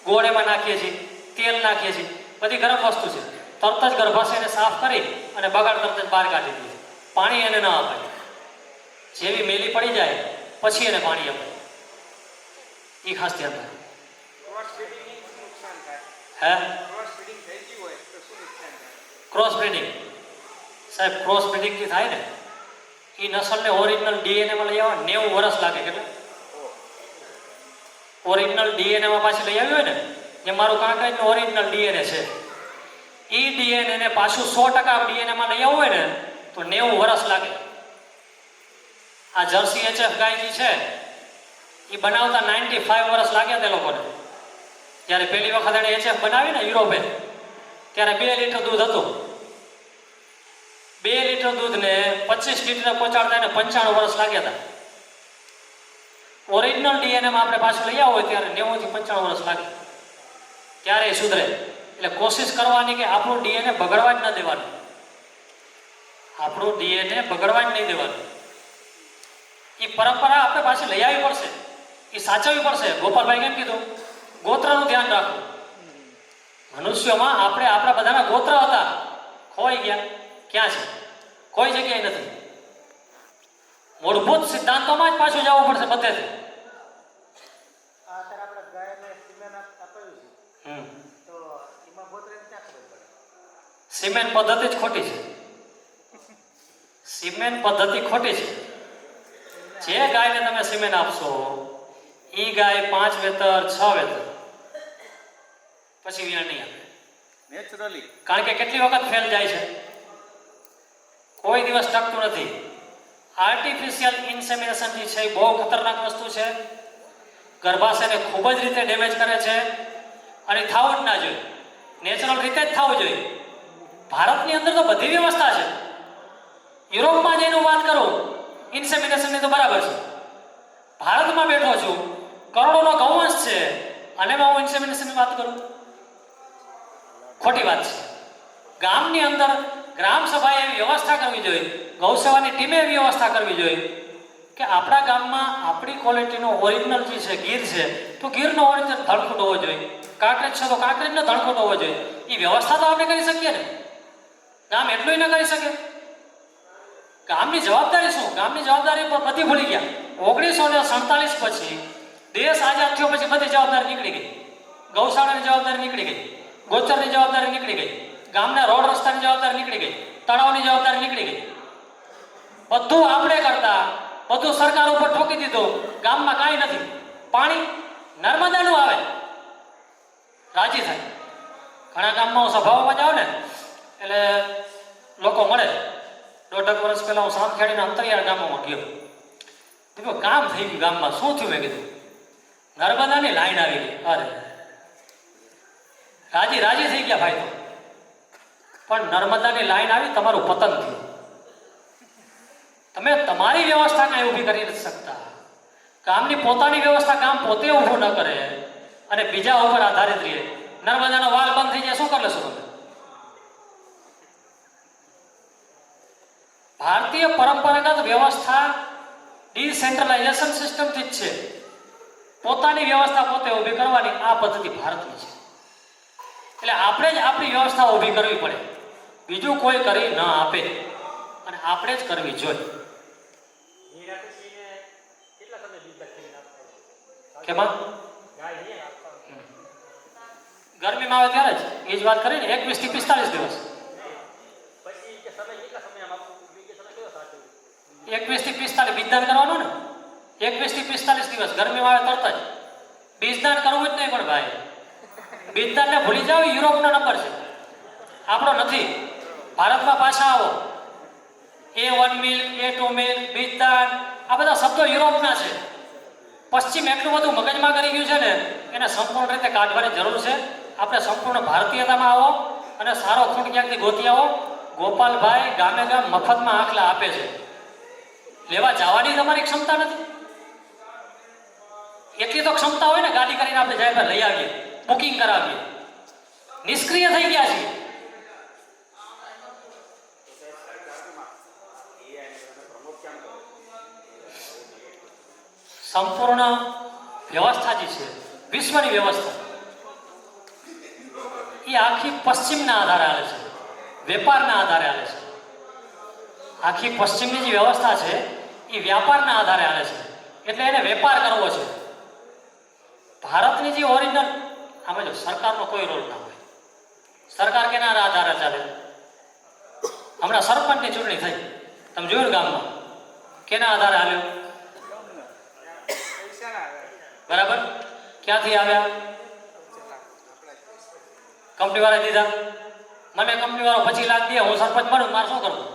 ગોળ એમાં નાખીએ છીએ, તેલ નાખીએ છીએ, બધી ગરમ વસ્તુ છે. તરત જ ગર્ભાશયને સાફ કરી અને બગાડ તરત જ બહાર કાઢી દઈએ. પાણી એને ન અપાય. જેવી મેલી પડી જાય પછી એને પાણી અપાય. એ ખાસ ધ્યાન રાખે. હે ક્રોસ બ્રીડિંગ સાહેબ, ક્રોસ બ્રીડિંગથી થાય ને એ નસલને ઓરિજિનલ ડીએનએમાં લઈ આવવા 90 વર્ષ લાગે. કેટલા? ઓરિજિનલ ડીએનએમાં પાછી લઈ આવી હોય ને, જે મારું કાંકરેજનું ઓરિજિનલ ડીએનએ છે, એ ડીએનએને પાછું 100% ડીએનએમાં લઈ આવવું હોય ને તો 90 વર્ષ લાગે. આ જર્સી એચએફ ગાય જે છે એ બનાવતા 95 વર્ષ લાગ્યા તે લોકોને. જ્યારે પહેલી વખત એને એચએફ બનાવી ને યુરોપે, ત્યારે 2 લીટર દૂધ હતું. 2 લીટર દૂધને 25 લીટર પહોંચાડતા એને 95 વર્ષ લાગ્યા હતા. ઓરિજિનલ ડીએનએમાં આપણે પાછું લઈ આવો હોય ત્યારે 90 થી 95 વર્ષ લાગે, ત્યારે એ સુધરે. એટલે કોશિશ કરવાની કે આપણું ડીએનએ બગડવા જ ન દેવાનું. આપણું ડીએનએ બગડવા જ નહીં દેવાનું. એ પરંપરા આપણે પાછી લઈ આવવી પડશે, એ સાચવવી પડશે. ગોપાલભાઈ કેમ કીધું? ગોત્રનું ધ્યાન રાખવું. મનુષ્યોમાં આપણે આપણા બધાના ગોત્ર હતા, ખોઈ ગયા. ક્યાં છે? કોઈ જગ્યાએ નથી. મૂળભૂત સિદ્ધાંતોમાં જ પાછું જવું પડશે બધેથી. સિમેન્ટ પદ્ધતિ જ ખોટી છે. સિમેન્ટ પદ્ધતિ ખોટી છે. જે ગાયને તમે સિમેન્ટ આપશો એ ગાય 5 વેતર 6 વેતર પછી વિયાણ નહીં આપે નેચરલી. કારણ કે કેટલી વખત ફેલ જાય છે, કોઈ દિવસ ટકતું નથી. આર્ટિફિશિયલ ઇન્સેમિનેશન જે છે એ બહુ ખતરનાક વસ્તુ છે. ગર્ભાશયને ખૂબ જ રીતે ડેમેજ કરે છે અને થવું જ ના જોઈએ. નેચરલ રીતે જ થવું જોઈએ. ભારતની અંદર તો બધી વ્યવસ્થા છે. યુરોપમાં જઈને વાત કરું ઇન્સેમિનેશનની તો બરાબર છે. ભારતમાં બેઠો છું, કરોડોનો ગૌવંશ છે અને હું ઇન્સેમિનેશનની વાત કરું? ખોટી વાત છે. ગામની અંદર ગ્રામ સભાએ એવી વ્યવસ્થા કરવી જોઈએ, ગૌસેવાની ટીમે એવી વ્યવસ્થા કરવી જોઈએ કે આપણા ગામમાં આપણી ક્વોલિટીનો ઓરિજિનલ જે છે ગીર છે તો ગીરનો ઓરિજિનલ ધણકૂટ હોવો જોઈએ, કાંકરેજ છે તો કાંકરેજનો ધણકૂટ હોવો જોઈએ. એ વ્યવસ્થા તો આપણે કરી શકીએ ને. ગામ એટલું ન કરી શકે? ગામની જવાબદારી શું? ગામની જવાબદારી પર બધી ભૂલી ગયા. 1947 પછી દેશ આઝાદ થયો પછી બધી જવાબદારી નીકળી ગઈ. ગૌશાળાની જવાબદારી નીકળી ગઈ, ગોચરની જવાબદારી નીકળી ગઈ, ગામના રોડ રસ્તાની જવાબદારી નીકળી ગઈ, તળાવની જવાબદારી નીકળી ગઈ. બધું આપણે કરતા, બધું સરકાર ઉપર ઠોકી દીધું. ગામમાં કાંઈ નથી. પાણી નર્મદાનું આવે, રાજી થાય. ઘણા ગામમાં સભાઓમાં જાઓ ને એટલે લોકો મળે. 1.5 વર્ષ પહેલા હું સામખેડીના અંતરિયાળ ગામમાં ગયો. કીધું કામ થઈ ગયું ગામમાં. શું થયું? મેં કીધું નર્મદાની લાઈન આવી ગઈ. અરે રાજી થઈ ગયા ભાઈ. તો પણ નર્મદાની લાઈન આવી, તમારું પતન થયું. તમે તમારી વ્યવસ્થા કાંઈ ઊભી કરી નથી શકતા. ગામની પોતાની વ્યવસ્થા ગામ પોતે ઊભું ન કરે અને બીજા ઉપર આધારિત રહે. નર્મદાનો વાલ બંધ થઈ જાય, શું કરી લેશો તમે? ભારતીય પરંપરાગત વ્યવસ્થા ડિસેન્ટ્રલાઇઝેશન સિસ્ટમથી જ છે. પોતાની વ્યવસ્થા પોતે ઊભી કરવાની આ પદ્ધતિ ભારતની છે. એટલે આપણે જ આપણી વ્યવસ્થા ઊભી કરવી પડે. બીજું કોઈ કરી ન આપે અને આપણે જ કરવી જોઈએ. કેમાં ગરમીમાં આવે ત્યારે જ એ જ વાત કરીને 21 થી 45 દિવસ. 21 થી 45 બીજદાન કરવાનું ને, 21 થી 45 દિવસ ગરમીમાં આવે તરત જ બીજદાન કરવું જ નહીં. પણ ભાઈ બીજદાનને ભૂલી જાઓ, યુરોપનો નંબર છે, આપણો નથી. ભારતમાં પાછા આવો. A1 મિલ્ક, A2 મિલ્ક, બીજદાન, આ બધા શબ્દો યુરોપના છે. પશ્ચિમ એટલું બધું મગજમાં કરી ગયું છે ને, એને સંપૂર્ણ રીતે કાઢવાની જરૂર છે. આપણે સંપૂર્ણ ભારતીયતામાં આવો અને સારો ખૂટ ક્યાંકથી ગોતી આવો. ગોપાલભાઈ ગામે ગામ મફતમાં આખલા આપે છે. લેવા જવાની તમારી ક્ષમતા નથી. એટલી તો ક્ષમતા હોય ને, ગાડી કરીને આપણે જાય લઈ આવીએ, બુકિંગ કરાવીએ. નિષ્ક્રિય થઈ ગયા છીએ. સંપૂર્ણ વ્યવસ્થા જે છે, વિશ્વની વ્યવસ્થા, એ આખી પશ્ચિમના આધારે હાલે છે, વેપારના આધારે હાલે છે. આખી પશ્ચિમની જે વ્યવસ્થા છે એ વ્યાપારના આધારે હાલે છે. એટલે એને વેપાર કરવો છે. ભારતની જે ઓરિજિનલ, આમાં જો સરકારનો કોઈ રોલ ના હોય. સરકાર કેના આધારે ચાલે? હમણાં સરપંચની ચૂંટણી થઈ, તમે જોયું ગામમાં, કેના આધારે હાલ્યો? પૈસાના આધારે. બરાબર. ક્યાંથી આવ્યા? કંપની વાળા દીધા. મને કંપની વાળો 25 લાખ દે, હું સરપંચ બનું, મારે શું કરવું?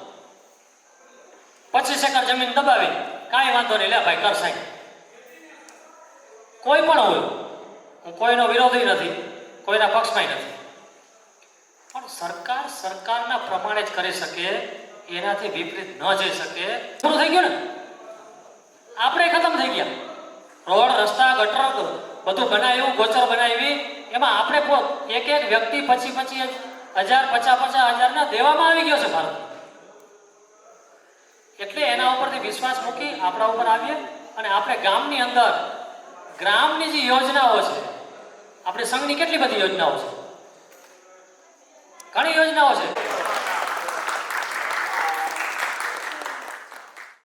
25 એકર જમીન દબાવી, કાંઈ વાંધો નહીં, લે ભાઈ કર સાહેબ. કોઈ પણ હોય, હું કોઈનો વિરોધી નથી, કોઈના પક્ષમાં નથી. પણ સરકાર સરકારના પ્રમાણે જ કરી શકે, એનાથી વિપરીત ન જઈ શકે. પૂરું થઈ ગયું ને, આપણે ખતમ થઈ ગયા. રોડ, રસ્તા, ગટર બધું બનાવ્યું, ગોચર બનાવી, એમાં આપણે એક એક વ્યક્તિ 25,000, 50,000 દેવામાં આવી ગયો છે ભારત. એટલે એના ઉપરથી વિશ્વાસ મૂકી આપણા ઉપર આવીએ અને આપણે ગામની અંદર ગ્રામની જે યોજનાઓ છે, આપણે સંઘની કેટલી બધી યોજનાઓ છે, ઘણી યોજનાઓ છે.